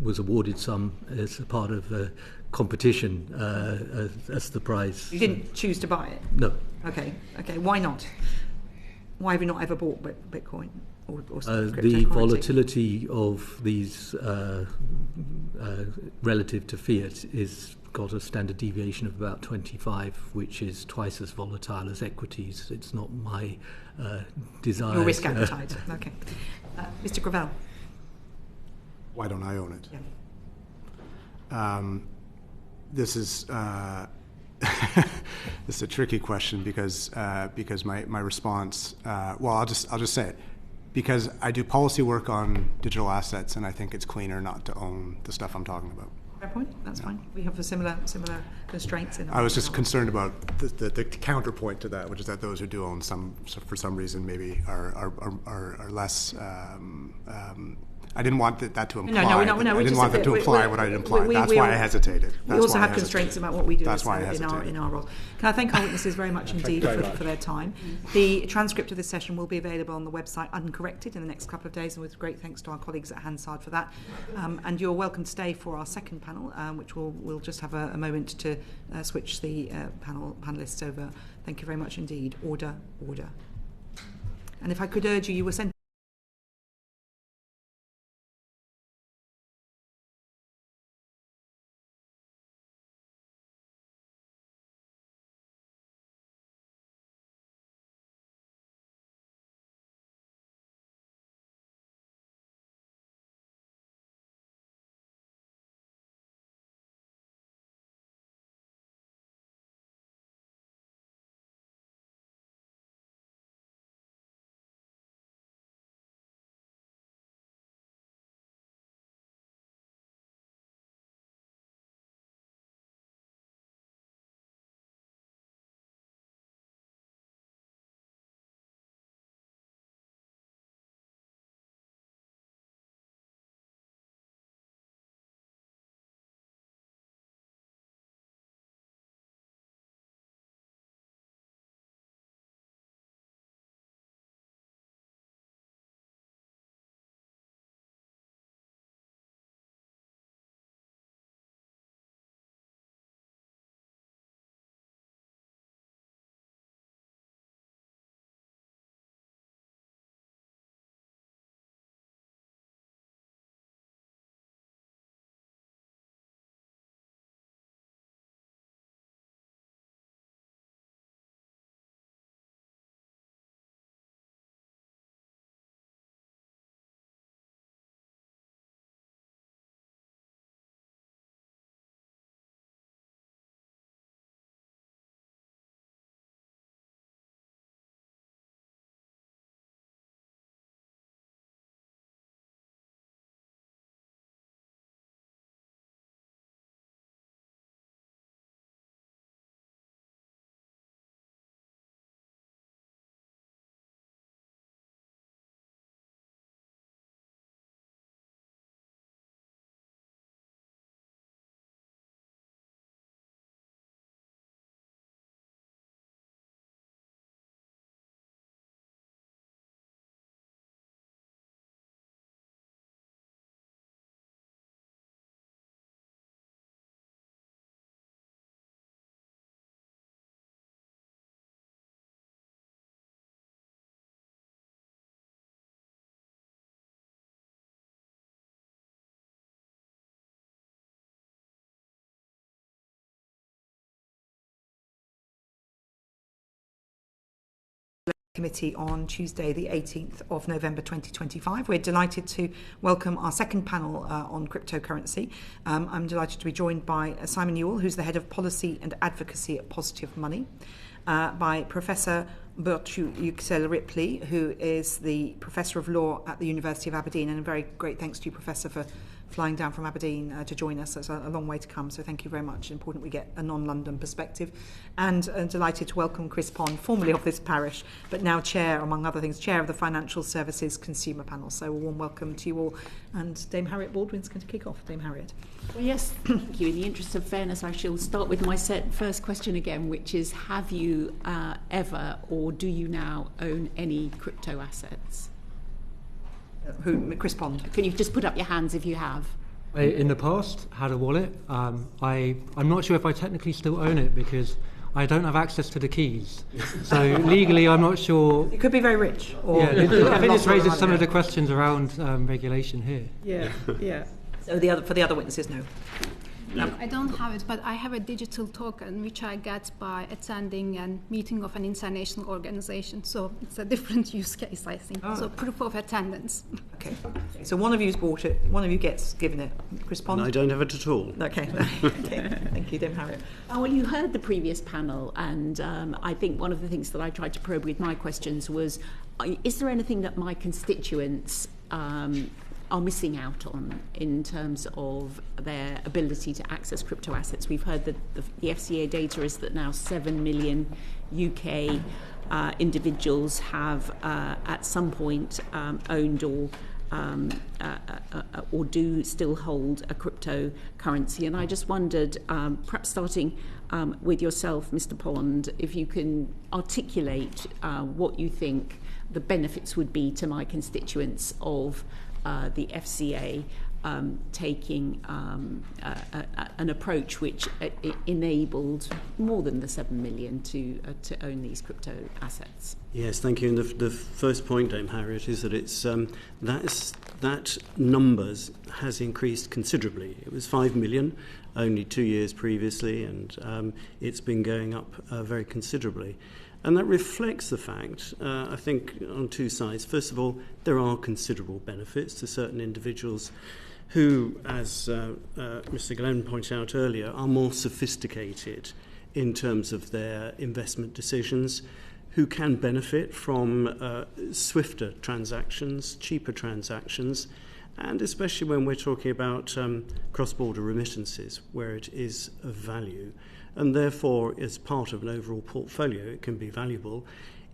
was awarded some as a part of a competition as the prize. You didn't choose to buy it? No. Okay. Why not? Why have you not ever bought Bitcoin? Or the volatility of these relative to fiat is got a standard deviation of about 25, which is twice as volatile as equities. It's not my desire. Your risk appetite. Okay. Mr. Gravel. Why don't I own it? Yeah. This is this is a tricky question because my response, well, I'll just say it. Because I do policy work on digital assets, and I think it's cleaner not to own the stuff I'm talking about. Fair point. That's fine. We have a similar constraints in our. I was just concerned about the counterpoint to that, which is that those who do own some, for some reason, maybe are less. I didn't want that to imply. No. I didn't want that to imply what I implied. That's why I hesitated. We also have constraints about what we do in our role. Can I thank our witnesses very much indeed for their time. The transcript of this session will be available on the website uncorrected in the next couple of days, and with great thanks to our colleagues at Hansard for that. And you're welcome to stay for our second panel, which we'll just have a moment to switch the panelists over. Thank you very much indeed. Order. And if I could urge you were sent committee on Tuesday the 18th of November 2025. We're delighted to welcome our second panel on cryptocurrency. I'm delighted to be joined by Simon Newell, who's the Head of Policy and Advocacy at Positive Money, by Professor Bertu Yüksel Ripley, who is the Professor of Law at the University of Aberdeen, and a very great thanks to you, Professor, for flying down from Aberdeen to join us. It's a long way to come, so thank you very much. It's important we get a non-London perspective. And delighted to welcome Chris Pond, formerly of this parish, but now chair, among other things, chair of the Financial Services Consumer Panel. So a warm welcome to you all. And Dame Harriet Baldwin's going to kick off. Dame Harriet. Well, yes, thank you. In the interest of fairness, I shall start with my first question again, which is, have you ever or do you now own any crypto assets? Chris Pond. Can you just put up your hands if you have? In the past, had a wallet. I'm not sure if I technically still own it because I don't have access to the keys. So legally, I'm not sure. You could be very rich. Or I think this raises some of the questions around regulation here. Yeah. So for the other witnesses, no. I don't have it, but I have a digital token which I get by attending a meeting of an international organization. So it's a different use case, I think. So proof of attendance. Okay. So one of you's bought it, one of you gets given it. Chris Pond? And I don't have it at all. Okay. Okay. Thank you, Dame Harriet. Well, you heard the previous panel, and I think one of the things that I tried to probe with my questions was, is there anything that my constituents are missing out on in terms of their ability to access crypto assets? We've heard that the FCA data is that now 7 million UK individuals have at some point owned or do still hold a cryptocurrency. And I just wondered, perhaps starting with yourself, Mr. Pond, if you can articulate what you think the benefits would be to my constituents of the FCA taking an approach which enabled more than the 7 million to own these crypto assets. Yes, thank you. And the first point, Dame Harriet, is that it's that numbers has increased considerably. It was 5 million only 2 years previously, and it's been going up very considerably. And that reflects the fact, I think, on two sides. First of all, there are considerable benefits to certain individuals who, as Mr. Glenn pointed out earlier, are more sophisticated in terms of their investment decisions, who can benefit from swifter transactions, cheaper transactions, and especially when we're talking about cross-border remittances, where it is of value. And therefore, as part of an overall portfolio, it can be valuable.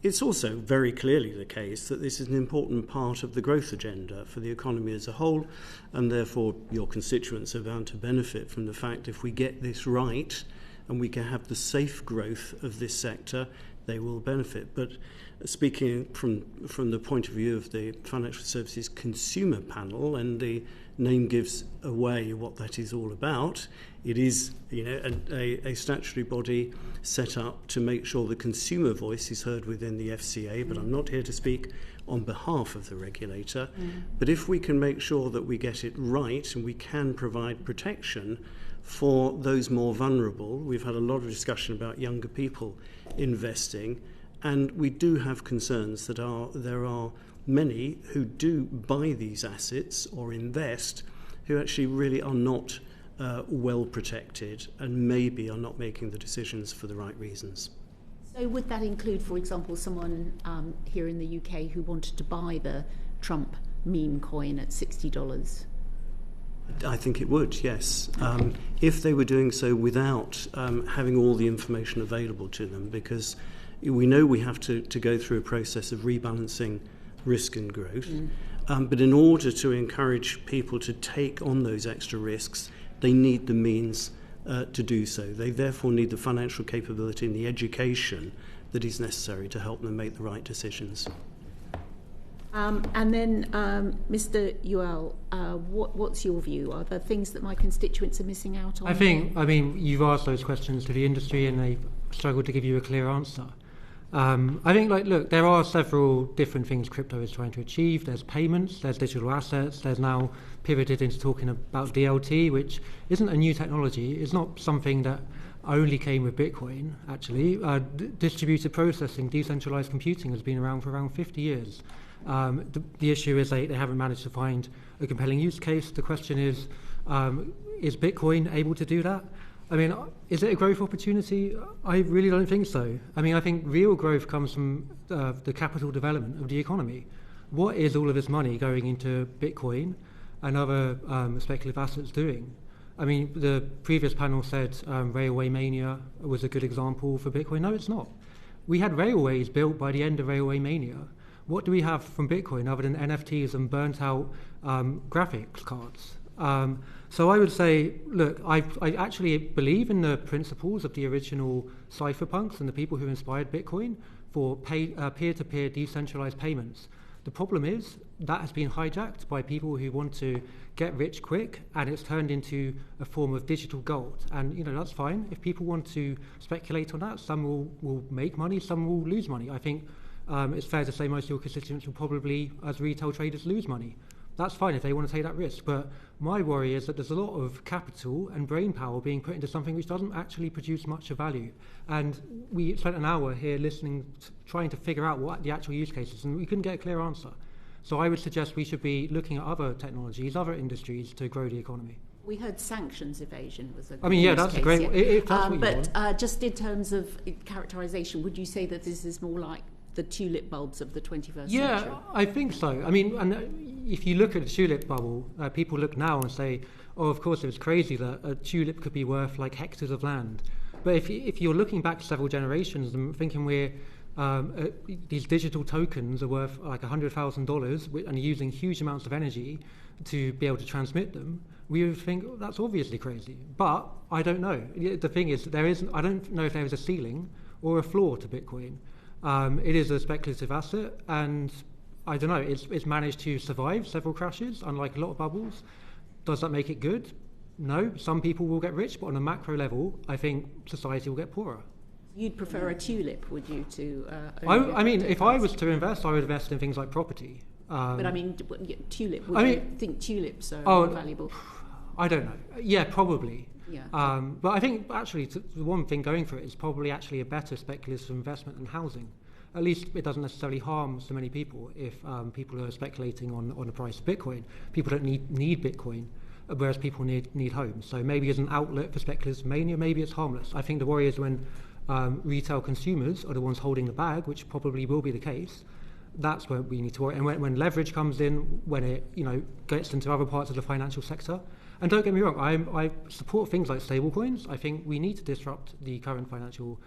It's also very clearly the case that this is an important part of the growth agenda for the economy as a whole, and therefore your constituents are bound to benefit from the fact if we get this right and we can have the safe growth of this sector, they will benefit. But speaking from the point of view of the Financial Services Consumer Panel, and the name gives away what that is all about, it is, a statutory body set up to make sure the consumer voice is heard within the FCA, but I'm not here to speak on behalf of the regulator. But if we can make sure that we get it right and we can provide protection for those more vulnerable, we've had a lot of discussion about younger people investing, and we do have concerns that there are many who do buy these assets or invest who actually really are not well protected and maybe are not making the decisions for the right reasons. So would that include, for example, someone here in the UK who wanted to buy the Trump meme coin at $60? I think it would, yes. If they were doing so without having all the information available to them, because we know we have to go through a process of rebalancing risk and growth. But in order to encourage people to take on those extra risks, they need the means to do so. They therefore need the financial capability and the education that is necessary to help them make the right decisions. And then, Mr. Ewell, what's your view? Are there things that my constituents are missing out on? I mean, you've asked those questions to the industry and they've struggled to give you a clear answer. I think, look, there are several different things crypto is trying to achieve. There's payments, there's digital assets, there's now pivoted into talking about DLT, which isn't a new technology. It's not something that only came with Bitcoin, actually. Distributed processing, decentralized computing has been around for around 50 years. The issue is they haven't managed to find a compelling use case. The question is Bitcoin able to do that? I mean, is it a growth opportunity? I really don't think so. I mean, I think real growth comes from the capital development of the economy. What is all of this money going into Bitcoin and other speculative assets doing? I mean, the previous panel said railway mania was a good example for Bitcoin. No, it's not. We had railways built by the end of railway mania. What do we have from Bitcoin other than NFTs and burnt out graphics cards? So I would say, look, I actually believe in the principles of the original cypherpunks and the people who inspired Bitcoin for peer-to-peer decentralized payments. The problem is that has been hijacked by people who want to get rich quick, and it's turned into a form of digital gold. And that's fine. If people want to speculate on that, some will make money, some will lose money. I think it's fair to say most of your constituents will probably, as retail traders, lose money. That's fine if they want to take that risk. But my worry is that there's a lot of capital and brain power being put into something which doesn't actually produce much of value. And we spent an hour here listening, trying to figure out what the actual use case is, and we couldn't get a clear answer. So I would suggest we should be looking at other technologies, other industries to grow the economy. We heard sanctions evasion was a I mean, yeah, use that's case, a great yeah. if that's what you but want. Just in terms of characterisation, would you say that this is more like the tulip bulbs of the 21st century? Yeah, I think so. I mean, and if you look at the tulip bubble, people look now and say, oh, of course, it was crazy that a tulip could be worth like hectares of land. But if you're looking back several generations and thinking these digital tokens are worth like $100,000 and using huge amounts of energy to be able to transmit them, we would think that's obviously crazy. But I don't know. The thing is, I don't know if there is a ceiling or a floor to Bitcoin. It is a speculative asset, and I don't know, it's managed to survive several crashes, unlike a lot of bubbles. Does that make it good? No. Some people will get rich, but on a macro level, I think society will get poorer. You'd prefer a tulip, would you, to... I mean, if I was to invest, I would invest in things like property. But I mean, tulip, would you think tulips are more valuable? I don't know. Yeah, probably. Yeah. But I think actually the one thing going for it is probably actually a better speculative investment than housing. At least it doesn't necessarily harm so many people if people are speculating on the price of Bitcoin. People don't need Bitcoin, whereas people need homes. So maybe as an outlet for speculative mania, maybe it's harmless. I think the worry is when retail consumers are the ones holding the bag, which probably will be the case. That's where we need to worry. And when leverage comes in, when it gets into other parts of the financial sector. And don't get me wrong, I support things like stablecoins. I think we need to disrupt the current financial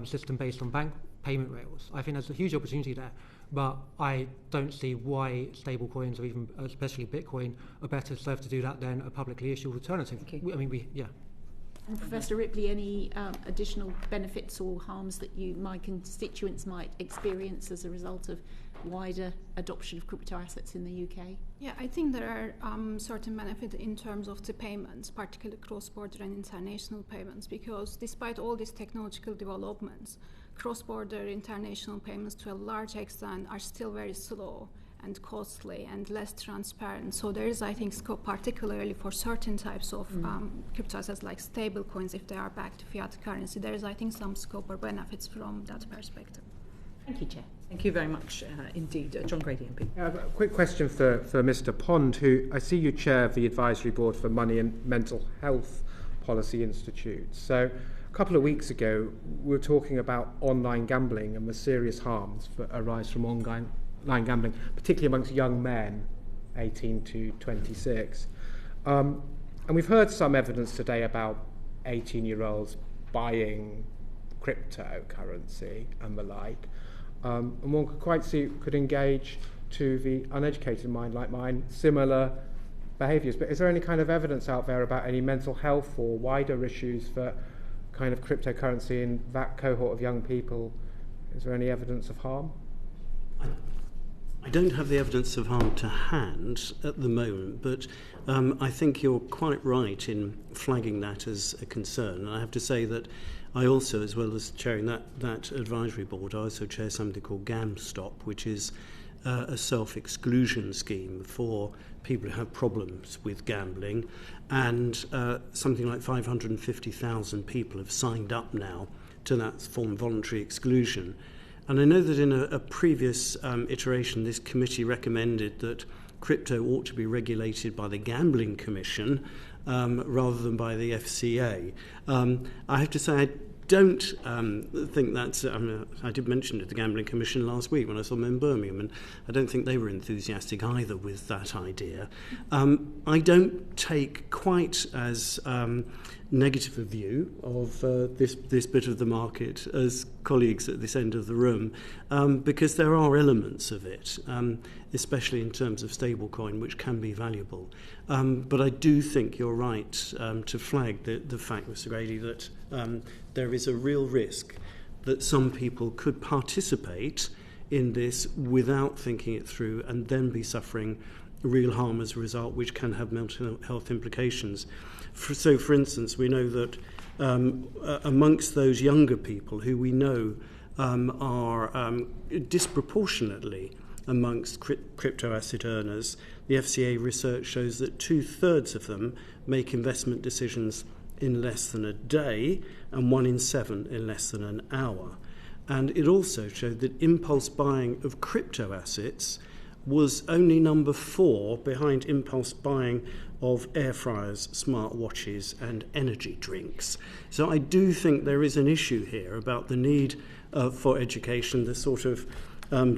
system based on bank payment rails. I think there's a huge opportunity there, but I don't see why stablecoins or even especially Bitcoin are better served to do that than a publicly issued alternative. I mean, yeah. And Professor Ripley, any additional benefits or harms that my constituents might experience as a result of wider adoption of crypto assets in the UK? Yeah, I think there are certain benefits in terms of the payments, particularly cross-border and international payments, because despite all these technological developments, cross-border international payments to a large extent are still very slow and costly and less transparent. So there is, I think, scope particularly for certain types of crypto assets like stable coins, if they are backed to fiat currency. There is, I think, some scope or benefits from that perspective. Thank you, Chair. Thank you very much indeed. John Grady, MP. A quick question for Mr. Pond, who I see you chair the Advisory Board for Money and Mental Health Policy Institute. So a couple of weeks ago, we were talking about online gambling and the serious harms that arise from online gambling, particularly amongst young men, 18 to 26. And we've heard some evidence today about 18-year-olds buying cryptocurrency and the like. And one could quite see it could engage to the uneducated mind like mine similar behaviours. But is there any kind of evidence out there about any mental health or wider issues for kind of cryptocurrency in that cohort of young people? Is there any evidence of harm? I don't have the evidence of harm to hand at the moment, but I think you're quite right in flagging that as a concern. And I have to say that I also, as well as chairing that advisory board, I also chair something called GamStop, which is a self-exclusion scheme for people who have problems with gambling. And something like 550,000 people have signed up now to that form of voluntary exclusion. And I know that in a previous iteration, this committee recommended that crypto ought to be regulated by the Gambling Commission rather than by the FCA. I have to say I don't think that's... I did mention it to the Gambling Commission last week when I saw them in Birmingham, and I don't think they were enthusiastic either with that idea. I don't take quite as negative a view of this bit of the market as colleagues at this end of the room, because there are elements of it, especially in terms of stablecoin, which can be valuable. But I do think you're right to flag the fact, Mr. Grady, that there is a real risk that some people could participate in this without thinking it through and then be suffering real harm as a result, which can have mental health implications. So, for instance, we know that amongst those younger people who we know are disproportionately amongst crypto asset earners. The FCA research shows that 2/3 of them make investment decisions in less than a day, and 1 in 7 in less than an hour. And it also showed that impulse buying of crypto assets was only number 4 behind impulse buying of air fryers, smartwatches and energy drinks. So I do think there is an issue here about the need for education, the sort of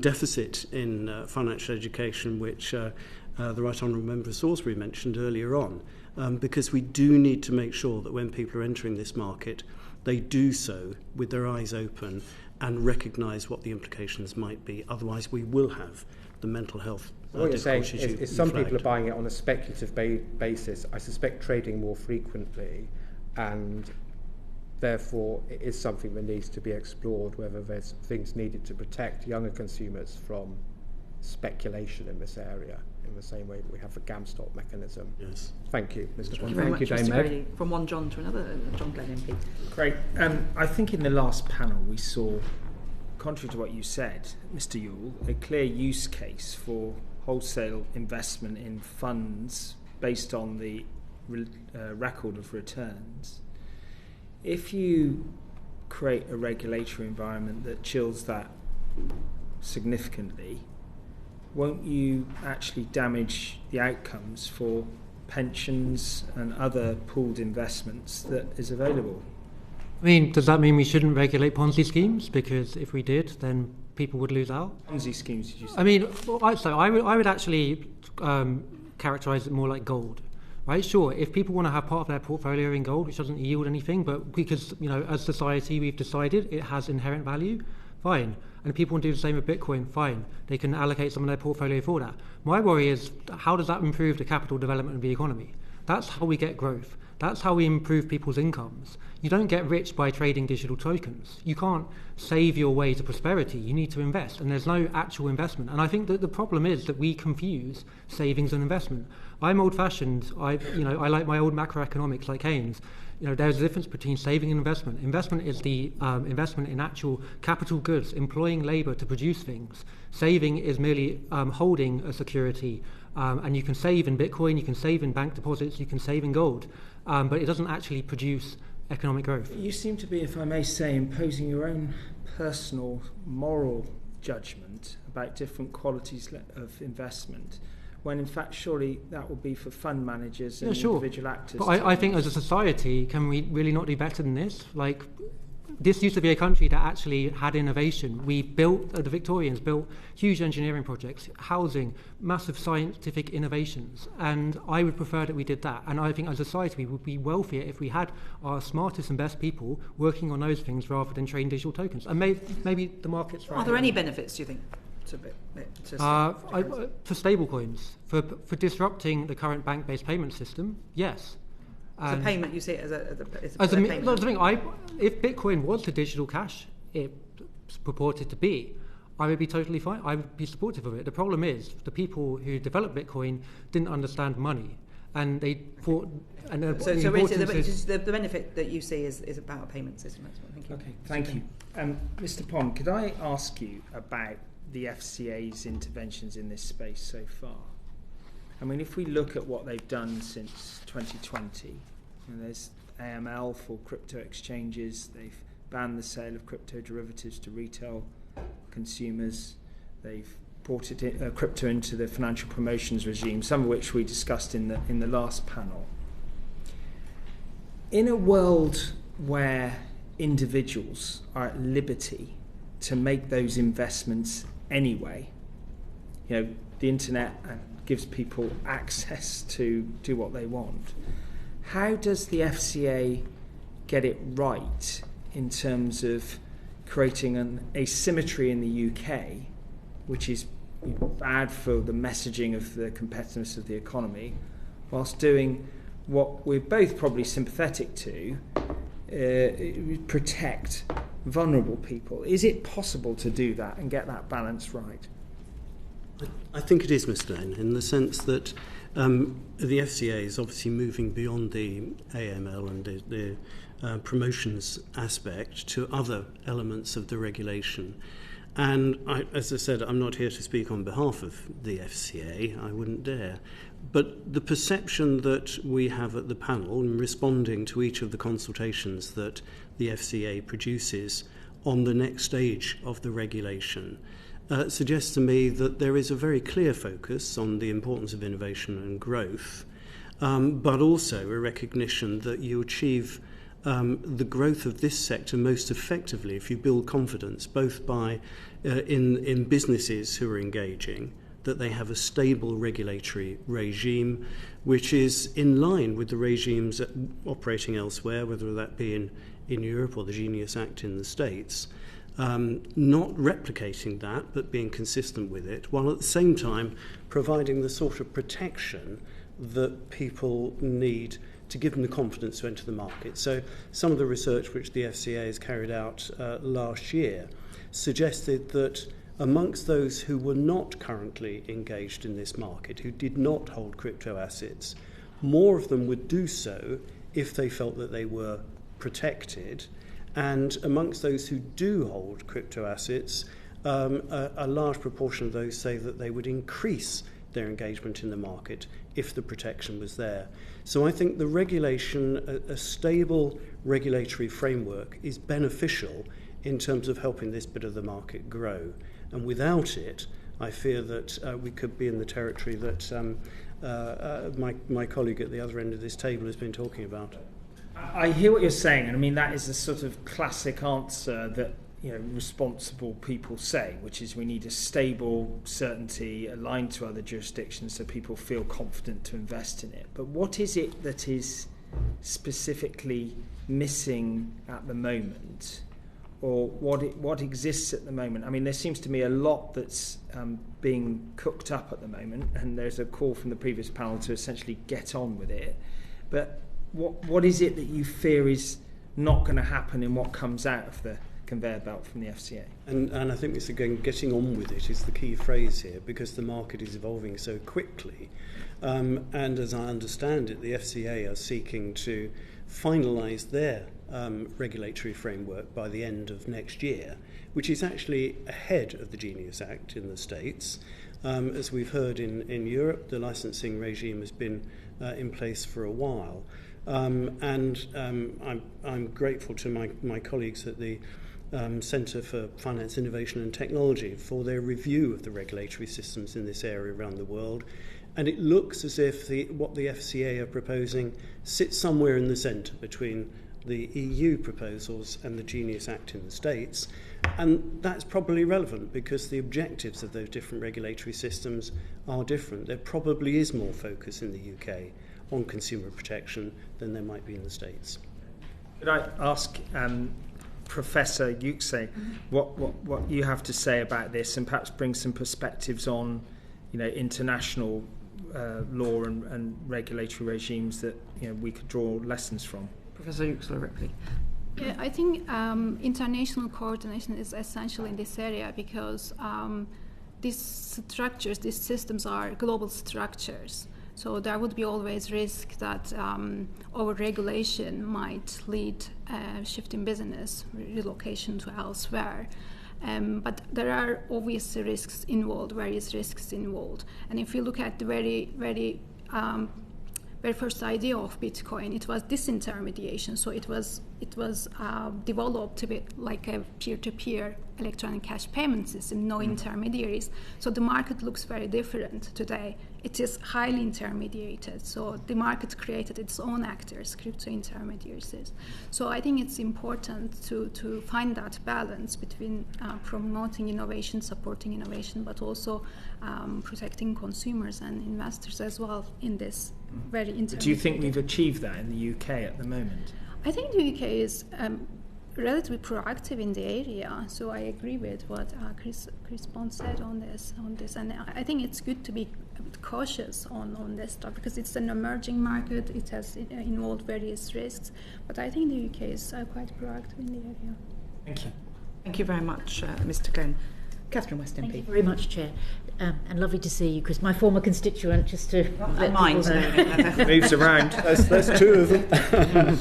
deficit in financial education which the Right Honourable Member of Salisbury mentioned earlier on, because we do need to make sure that when people are entering this market, they do so with their eyes open and recognise what the implications might be. Otherwise, we will have the mental health what you're saying difficulties is some people are buying it on a speculative basis. I suspect trading more frequently, and therefore it is something that needs to be explored, whether there's things needed to protect younger consumers from speculation in this area, in the same way that we have the GAMSTOP mechanism. Yes. Thank you, Mr. Bond. Thank you, Dame Meg. From one John to another, John Glenn MP. Great. I think in the last panel we saw, contrary to what you said, Mr. Yule, a clear use case for wholesale investment in funds based on the record of returns. If you create a regulatory environment that chills that significantly, won't you actually damage the outcomes for pensions and other pooled investments that is available? I mean, does that mean we shouldn't regulate Ponzi schemes? Because if we did, then people would lose out. Ponzi schemes, did you say? I mean, I would actually characterise it more like gold. Right, sure, if people want to have part of their portfolio in gold, which doesn't yield anything, but because, as society we've decided it has inherent value, fine. And if people want to do the same with Bitcoin, fine. They can allocate some of their portfolio for that. My worry is, how does that improve the capital development of the economy? That's how we get growth. That's how we improve people's incomes. You don't get rich by trading digital tokens. You can't save your way to prosperity. You need to invest, and there's no actual investment. And I think that the problem is that we confuse savings and investment. I'm old-fashioned. I like my old macroeconomics like Keynes. There's a difference between saving and investment. Investment is the investment in actual capital goods, employing labour to produce things. Saving is merely holding a security. And you can save in Bitcoin, you can save in bank deposits, you can save in gold. But it doesn't actually produce economic growth. You seem to be, if I may say, imposing your own personal moral judgment about different qualities of investment, when in fact surely that would be for fund managers and individual actors. But I think as a society, can we really not do better than this? Like, this used to be a country that actually had innovation. The Victorians built huge engineering projects, housing, massive scientific innovations, and I would prefer that we did that. And I think as a society we would be wealthier if we had our smartest and best people working on those things rather than trading digital tokens. And maybe the market's right. Are there any benefits, do you think, for stablecoins, for disrupting the current bank-based payment system? Yes. As a payment, you see it as a payment? That's the thing. If Bitcoin was the digital cash it's purported to be, I would be totally fine. I would be supportive of it. The problem is the people who developed Bitcoin didn't understand money, and they thought. So the benefit that you see is about a payment system. That's what I think. Okay, thank you, Mr. Pond. Could I ask you about the FCA's interventions in this space so far? I mean, if we look at what they've done since 2020, there's AML for crypto exchanges, they've banned the sale of crypto derivatives to retail consumers, they've brought crypto into the financial promotions regime, some of which we discussed in the last panel. In a world where individuals are at liberty to make those investments anyway, the internet gives people access to do what they want. How does the FCA get it right in terms of creating an asymmetry in the UK, which is bad for the messaging of the competitiveness of the economy, whilst doing what we're both probably sympathetic to, protect vulnerable people? Is it possible to do that and get that balance right? I think it is, Mr. Lane, in the sense that the FCA is obviously moving beyond the AML and the promotions aspect to other elements of the regulation. And as I said, I'm not here to speak on behalf of the FCA, I wouldn't dare. But the perception that we have at the panel in responding to each of the consultations that the FCA produces on the next stage of the regulation suggests to me that there is a very clear focus on the importance of innovation and growth, but also a recognition that you achieve the growth of this sector most effectively if you build confidence, both by in businesses who are engaging, that they have a stable regulatory regime which is in line with the regimes operating elsewhere, whether that be in Europe or the Genius Act in the States, not replicating that but being consistent with it, while at the same time providing the sort of protection that people need to give them the confidence to enter the market. So some of the research which the FCA has carried out last year suggested that amongst those who were not currently engaged in this market, who did not hold crypto assets, more of them would do so if they felt that they were protected. And amongst those who do hold crypto assets, a large proportion of those say that they would increase their engagement in the market if the protection was there. So I think the regulation, a stable regulatory framework, is beneficial in terms of helping this bit of the market grow. And without it, I fear that we could be in the territory that my colleague at the other end of this table has been talking about. I hear what you're saying, and I mean that is a sort of classic answer that responsible people say, which is we need a stable certainty aligned to other jurisdictions so people feel confident to invest in it. But what is it that is specifically missing at the moment, or what exists at the moment? I mean, there seems to me a lot that's being cooked up at the moment, and there's a call from the previous panel to essentially get on with it. But what is it that you fear is not going to happen in what comes out of the conveyor belt from the FCA? And I think this again, getting on with it is the key phrase here, because the market is evolving so quickly. And as I understand it, the FCA are seeking to finalise their regulatory framework by the end of next year, which is actually ahead of the Genius Act in the States. As we've heard in Europe, the licensing regime has been in place for a while. And I'm grateful to my colleagues at the Centre for Finance, Innovation and Technology for their review of the regulatory systems in this area around the world. And it looks as if what the FCA are proposing sits somewhere in the centre between the EU proposals and the Genius Act in the States. And that's probably relevant because the objectives of those different regulatory systems are different. There probably is more focus in the UK on consumer protection than there might be in the States. Could I ask Professor Yuxey what you have to say about this, and perhaps bring some perspectives on international law and regulatory regimes that we could draw lessons from? Professor Yuxey, Ripley. Yeah, I think international coordination is essential in this area because these structures, these systems are global structures. So there would be always risk that over-regulation might lead shift in business, relocation to elsewhere. But there are obvious risks involved, various risks involved. And if you look at the very first idea of Bitcoin, it was disintermediation. So it was developed to be like a peer-to-peer electronic cash payment system, no intermediaries. So the market looks very different today. It is highly intermediated. So the market created its own actors, crypto intermediaries. So I think it's important to find that balance between promoting innovation, supporting innovation, but also protecting consumers and investors as well in this very intermediate. Do you think we've achieved that in the UK at the moment? I think the UK is relatively proactive in the area, so I agree with what Chris Bond said on this, and I think it's good to be a bit cautious on this stuff because it's an emerging market. It has involved various risks, but I think the UK is quite proactive in the area. Thank you. Thank you very much, Mr. Glenn. Catherine West MP. Thank you very much, Chair. And lovely to see you, Chris, my former constituent, just to let mine. people know. Moves around. That's two of them.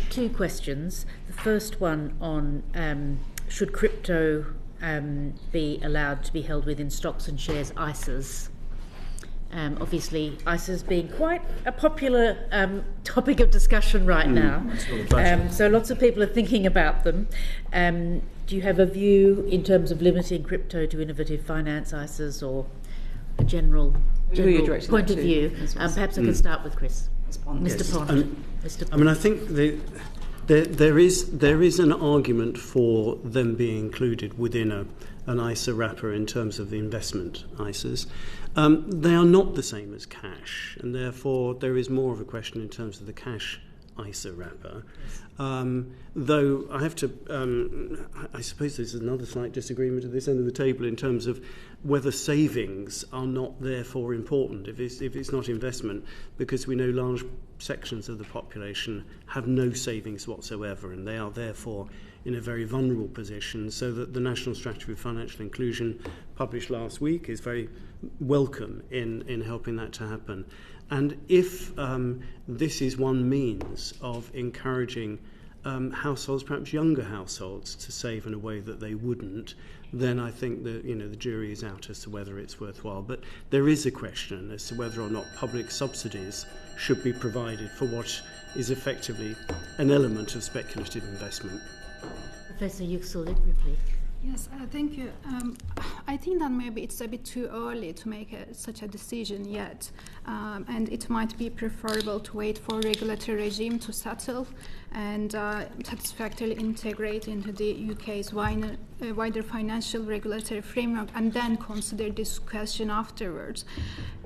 Two questions. The first one on should crypto be allowed to be held within stocks and shares ISAs. Obviously, ISAs being quite a popular topic of discussion right now. So lots of people are thinking about them. Do you have a view in terms of limiting crypto to innovative finance ISAs, or a general point of view? Perhaps I can start with Chris. Mr. Pond. I mean, I think there is an argument for them being included within an ISA wrapper in terms of the investment ISAs. They are not the same as cash, and therefore there is more of a question in terms of the cash ISA wrapper. Though I have to, I suppose there's another slight disagreement at this end of the table in terms of whether savings are not therefore important if it's not investment, because we know large sections of the population have no savings whatsoever, and they are therefore in a very vulnerable position, so that the National Strategy for Financial Inclusion published last week is very welcome in helping that to happen. And if this is one means of encouraging households, perhaps younger households, to save in a way that they wouldn't, then I think that the jury is out as to whether it's worthwhile. But there is a question as to whether or not public subsidies should be provided for what is effectively an element of speculative investment. Professor Yüksel-Libripli. Yes, thank you. I think that maybe it's a bit too early to make such a decision yet, and it might be preferable to wait for regulatory regime to settle and satisfactorily integrate into the UK's wider financial regulatory framework, and then consider this question afterwards.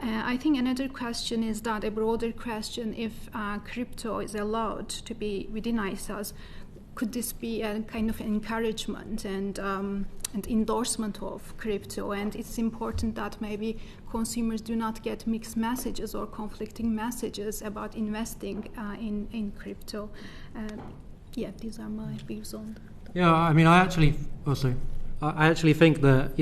I think another question is that a broader question: if crypto is allowed to be within ISAs, could this be a kind of encouragement and endorsement of crypto? And it's important that maybe consumers do not get mixed messages or conflicting messages about investing in crypto. These are my views on that. Yeah, I mean, I actually think that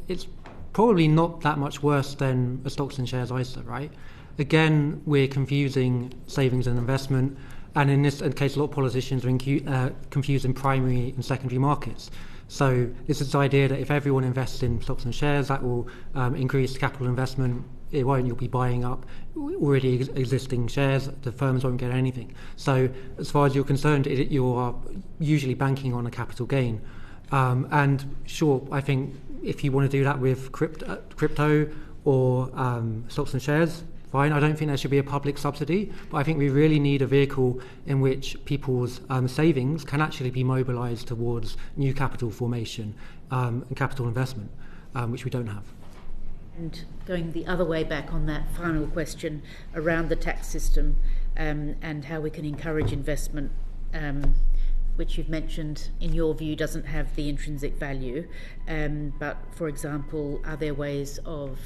it's probably not that much worse than a stocks and shares ISA, right? Again, we're confusing savings and investment. And in this case, a lot of politicians are confusing primary and secondary markets. So this is the idea that if everyone invests in stocks and shares, that will increase capital investment. It won't. You'll be buying up already existing shares. The firms won't get anything. So as far as you're concerned, you are usually banking on a capital gain. And sure, I think if you want to do that with crypto or stocks and shares, fine. I don't think there should be a public subsidy, but I think we really need a vehicle in which people's savings can actually be mobilised towards new capital formation and capital investment, which we don't have. And going the other way back on that final question around the tax system and how we can encourage investment, which you've mentioned in your view doesn't have the intrinsic value, but for example, are there ways of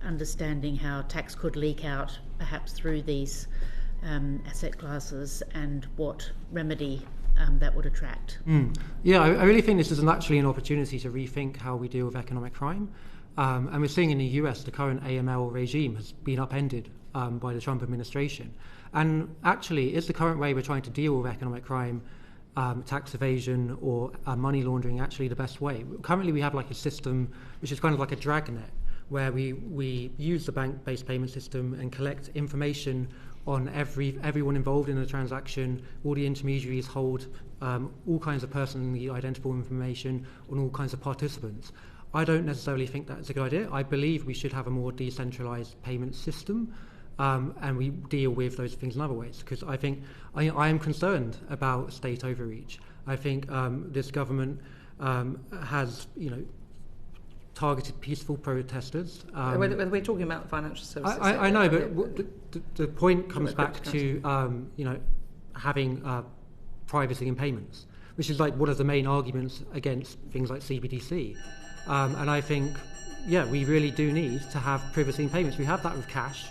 understanding how tax could leak out perhaps through these asset classes, and what remedy that would attract? Yeah, I really think this is actually an opportunity to rethink how we deal with economic crime. And we're seeing in the US the current AML regime has been upended by the Trump administration. And actually, is the current way we're trying to deal with economic crime, tax evasion or money laundering, actually the best way? Currently we have like a system which is kind of like a dragnet, where we use the bank-based payment system and collect information on everyone involved in a transaction. All the intermediaries hold all kinds of personally identifiable information on all kinds of participants. I don't necessarily think that's a good idea. I believe we should have a more decentralized payment system, and we deal with those things in other ways, because I think I am concerned about state overreach. I think this government has, targeted peaceful protesters. We're talking about financial services. I know, but the point comes back to having privacy in payments, which is like one of the main arguments against things like CBDC. And I think, we really do need to have privacy in payments. We have that with cash,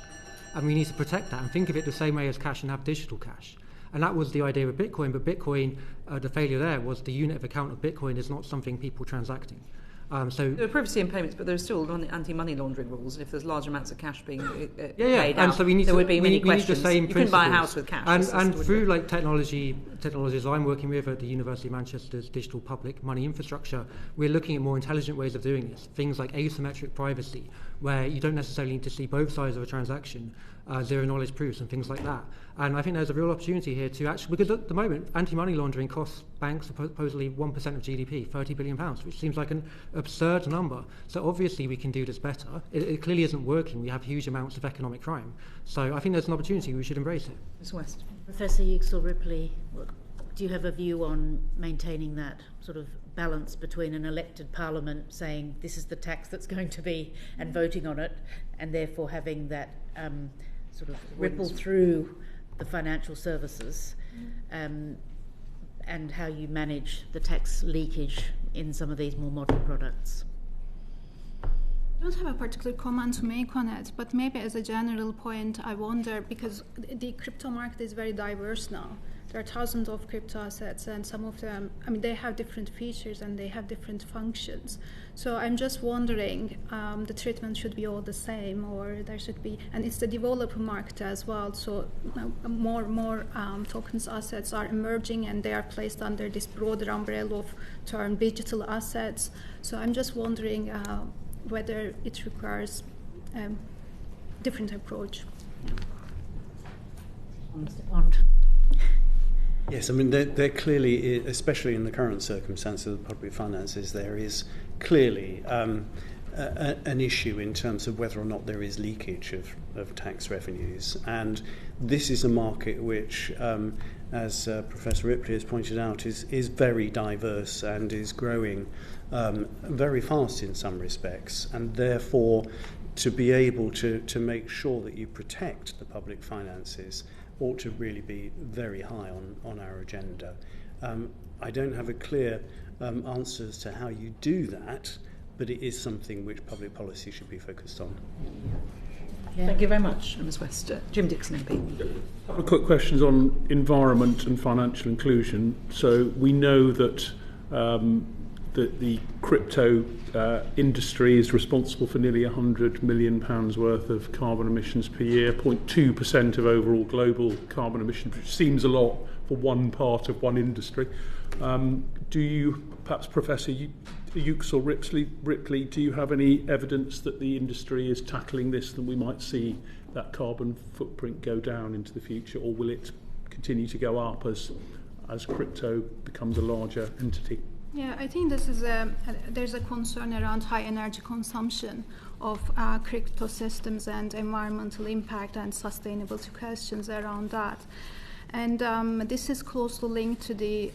and we need to protect that and think of it the same way as cash and have digital cash. And that was the idea of Bitcoin, but Bitcoin, the failure there was the unit of account of Bitcoin is not something people transacting. So there are privacy in payments, but there are still anti-money laundering rules. And if there's large amounts of cash being paid and out, so we need there to, would be many we questions. need the same you couldn't buy a principles. house with cash. And through like technologies I'm working with at the University of Manchester's digital public money infrastructure, we're looking at more intelligent ways of doing this. Things like asymmetric privacy, where you don't necessarily need to see both sides of a transaction, zero knowledge proofs and things like that. And I think there's a real opportunity here to actually, because at the moment, anti-money laundering costs banks supposedly 1% of GDP, £30 billion, which seems like an absurd number. So obviously we can do this better. It clearly isn't working. We have huge amounts of economic crime. So I think there's an opportunity. We should embrace it. Ms. West. Professor Yuxel-Ripley, do you have a view on maintaining that sort of balance between an elected parliament saying this is the tax that's going to be and voting on it, and therefore having that sort of ripple through the financial services, and how you manage the tax leakage in some of these more modern products? I don't have a particular comment to make on it, but maybe as a general point, I wonder, because the crypto market is very diverse now. There are thousands of crypto assets, and some of them, I mean, they have different features and they have different functions. So I'm just wondering, the treatment should be all the same, or there should be, and it's the developer market as well. So more tokens assets are emerging, and they are placed under this broader umbrella of term digital assets. So I'm just wondering whether it requires a different approach. Mr. Pond. Yes, I mean, there clearly, especially in the current circumstances of public finances, there is clearly an issue in terms of whether or not there is leakage of tax revenues. And this is a market which, as Professor Ripley has pointed out, is very diverse and is growing very fast in some respects. And therefore, to be able to make sure that you protect the public finances ought to really be very high on our agenda. I don't have a clear answer as to how you do that, but it is something which public policy should be focused on. Yeah. Thank you very much, Ms. West. Jim Dixon MP. A couple of quick questions on environment and financial inclusion. So we know that the crypto industry is responsible for nearly £100 million worth of carbon emissions per year, 0.2% of overall global carbon emissions, which seems a lot for one part of one industry. Do you, perhaps Professor Yuxel-Ripley, do you have any evidence that the industry is tackling this, and we might see that carbon footprint go down into the future, or will it continue to go up as crypto becomes a larger entity? Yeah, I think this is there's a concern around high energy consumption of crypto systems and environmental impact and sustainability questions around that. And this is closely linked to the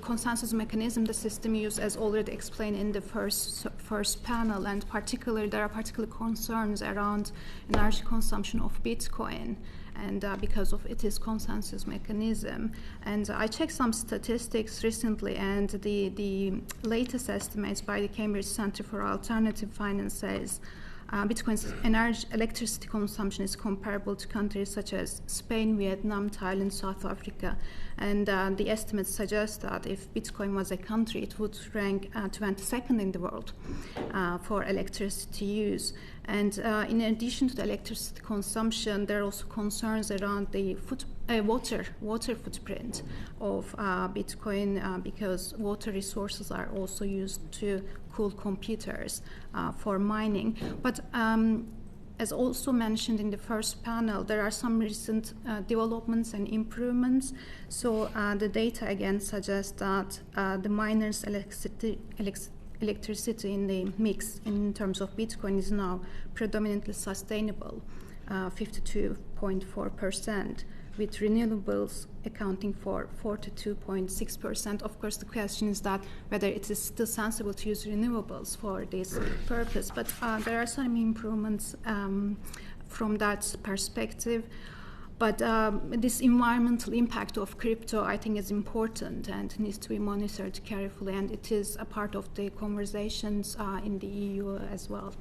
consensus mechanism the system used, as already explained in the first panel, and particularly there are particular concerns around energy consumption of Bitcoin, and because of its consensus mechanism. And I checked some statistics recently, and the latest estimates by the Cambridge Center for Alternative Finance says Bitcoin's electricity consumption is comparable to countries such as Spain, Vietnam, Thailand, South Africa. And the estimates suggest that if Bitcoin was a country, it would rank 22nd in the world for electricity use. And in addition to the electricity consumption, there are also concerns around the water footprint of Bitcoin, because water resources are also used to cool computers for mining. But as also mentioned in the first panel, there are some recent developments and improvements. So the data again suggests that the miners' electricity in the mix in terms of Bitcoin is now predominantly sustainable, 52.4%, with renewables accounting for 42.6%. Of course, the question is that whether it is still sensible to use renewables for this purpose, but there are some improvements from that perspective. But this environmental impact of crypto, I think, is important and needs to be monitored carefully, and it is a part of the conversations in the EU as well.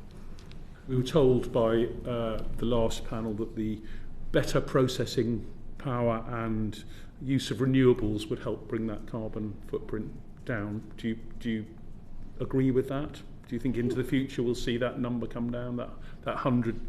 We were told by the last panel that the better processing power and use of renewables would help bring that carbon footprint down. Do you agree with that? Do you think into the future we'll see that number come down, that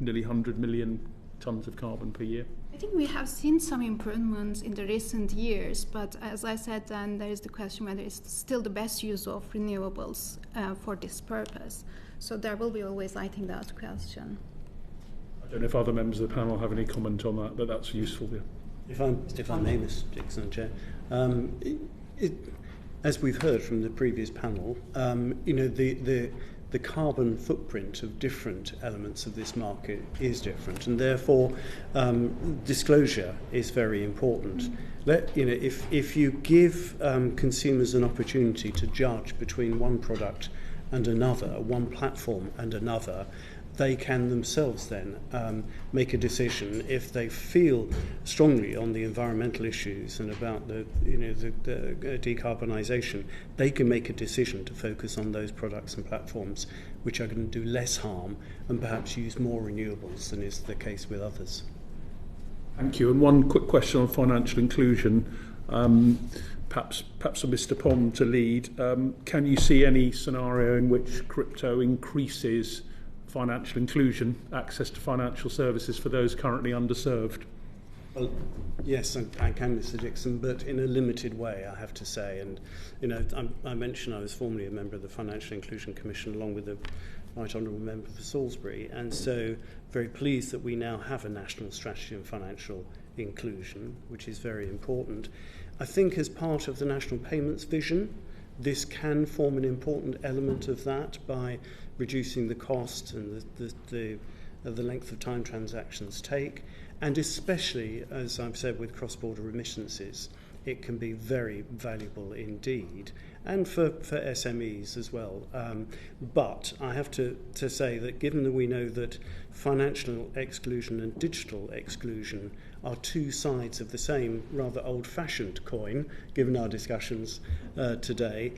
nearly 100 million tonnes of carbon per year? I think we have seen some improvements in the recent years, but as I said, then there is the question whether it's still the best use of renewables for this purpose. So there will be always, I think, that question. I don't know if other members of the panel have any comment on that, but that's useful. Yeah. If I may, Mr. Dixon, Chair, as we've heard from the previous panel, the carbon footprint of different elements of this market is different, and therefore disclosure is very important. If you give consumers an opportunity to judge between one product and another, one platform and another, they can themselves then make a decision if they feel strongly on the environmental issues and about the decarbonisation. They can make a decision to focus on those products and platforms which are going to do less harm and perhaps use more renewables than is the case with others. Thank you. And one quick question on financial inclusion. Perhaps for Mr. Pond to lead. Can you see any scenario in which crypto increases financial inclusion, access to financial services for those currently underserved? Well, yes, I can, Mr. Dixon, but in a limited way, I have to say. And, I mentioned I was formerly a member of the Financial Inclusion Commission along with the Right Honourable Member for Salisbury, and so very pleased that we now have a national strategy on financial inclusion, which is very important. I think as part of the National Payments Vision, this can form an important element of that by reducing the cost and the length of time transactions take, and especially, as I've said, with cross-border remittances, it can be very valuable indeed, and for SMEs as well. But I have to say that given that we know that financial exclusion and digital exclusion are two sides of the same rather old-fashioned coin, given our discussions today,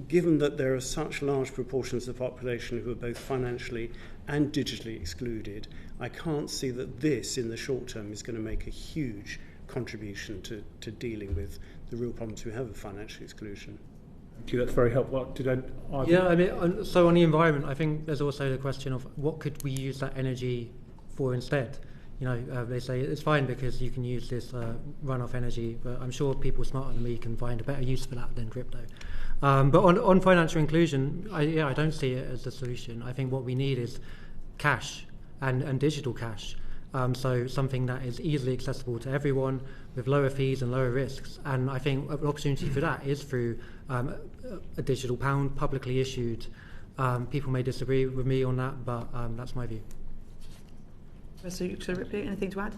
given that there are such large proportions of the population who are both financially and digitally excluded, I can't see that this, in the short term, is going to make a huge contribution to dealing with the real problems we have with financial exclusion. Thank you, that's very helpful. So on the environment, I think there's also the question of what could we use that energy for instead? They say it's fine because you can use this runoff energy, but I'm sure people smarter than me can find a better use for that than crypto. But on financial inclusion, I don't see it as the solution. I think what we need is cash and digital cash. So something that is easily accessible to everyone with lower fees and lower risks. And I think an opportunity for that is through a digital pound, publicly issued. People may disagree with me on that, but that's my view. Mr. Ripley, anything to add?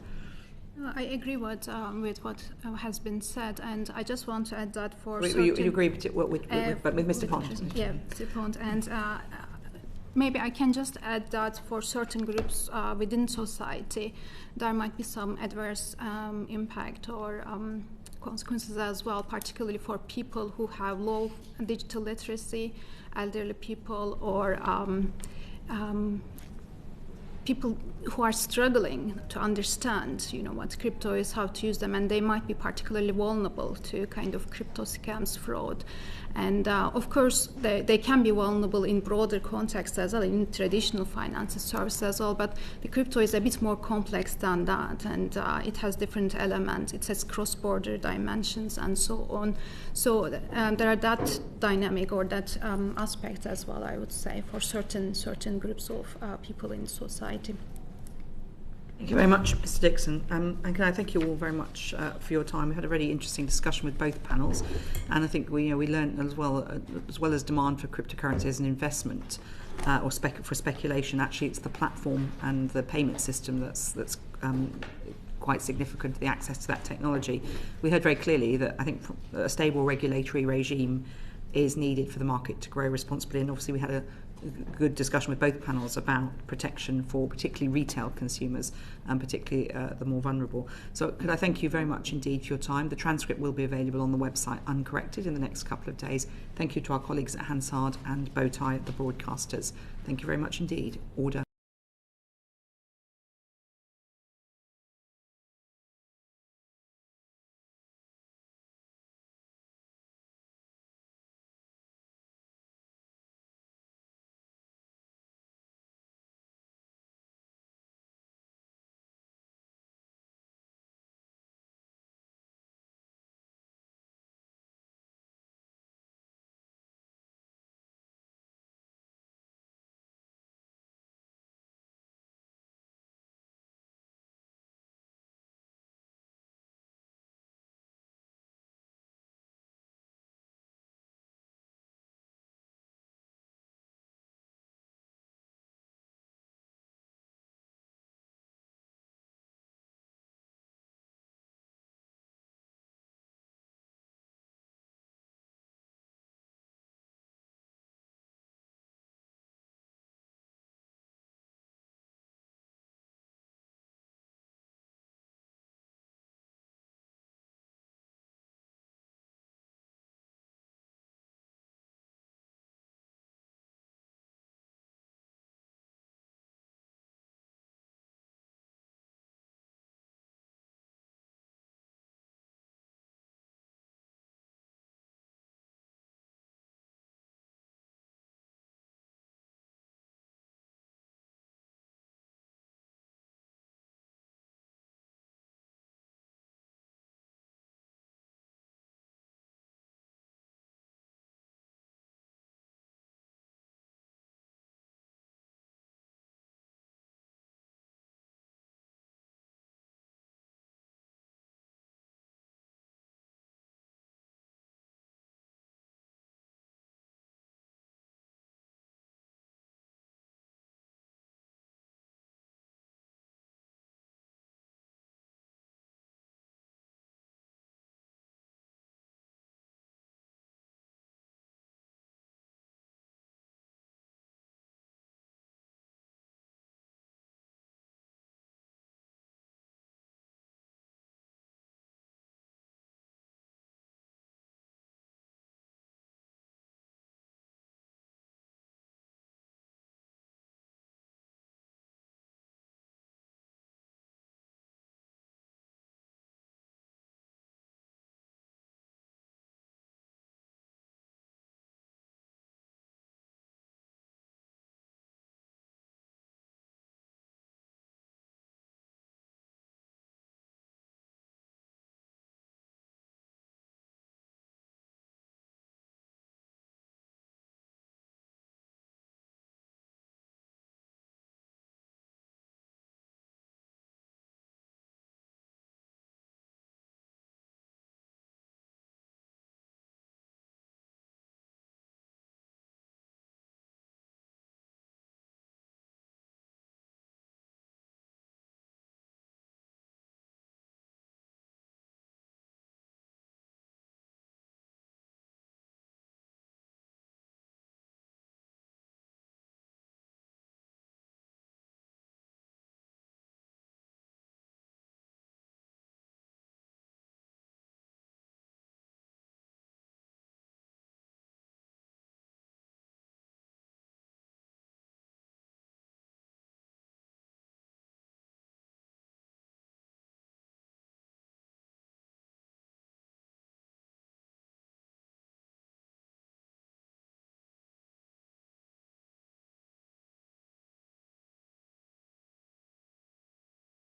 I agree with what has been said, and I just want to add that for you agree with Mr. Pond? Yeah, Mr. Pond, and maybe I can just add that for certain groups within society, there might be some adverse impact or consequences as well, particularly for people who have low digital literacy, elderly people, or people who are struggling to understand, what crypto is, how to use them, and they might be particularly vulnerable to kind of crypto scams, fraud. And of course, they can be vulnerable in broader context as well, in traditional finance services as well, but the crypto is a bit more complex than that, and it has different elements. It has cross-border dimensions and so on. So there are that dynamic or that aspect as well, I would say, for certain groups of people in society. Thank you very much, Mr. Dixon. And can I thank you all very much for your time. We had a really interesting discussion with both panels, and I think we learned as well as demand for cryptocurrency as an investment or for speculation. Actually, it's the platform and the payment system that's quite significant, the access to that technology. We heard very clearly that I think a stable regulatory regime is needed for the market to grow responsibly, and obviously we had a good discussion with both panels about protection for particularly retail consumers and particularly the more vulnerable. So could I thank you very much indeed for your time. The transcript will be available on the website uncorrected in the next couple of days. Thank you to our colleagues at Hansard and Bowtie, the broadcasters. Thank you very much indeed. Order.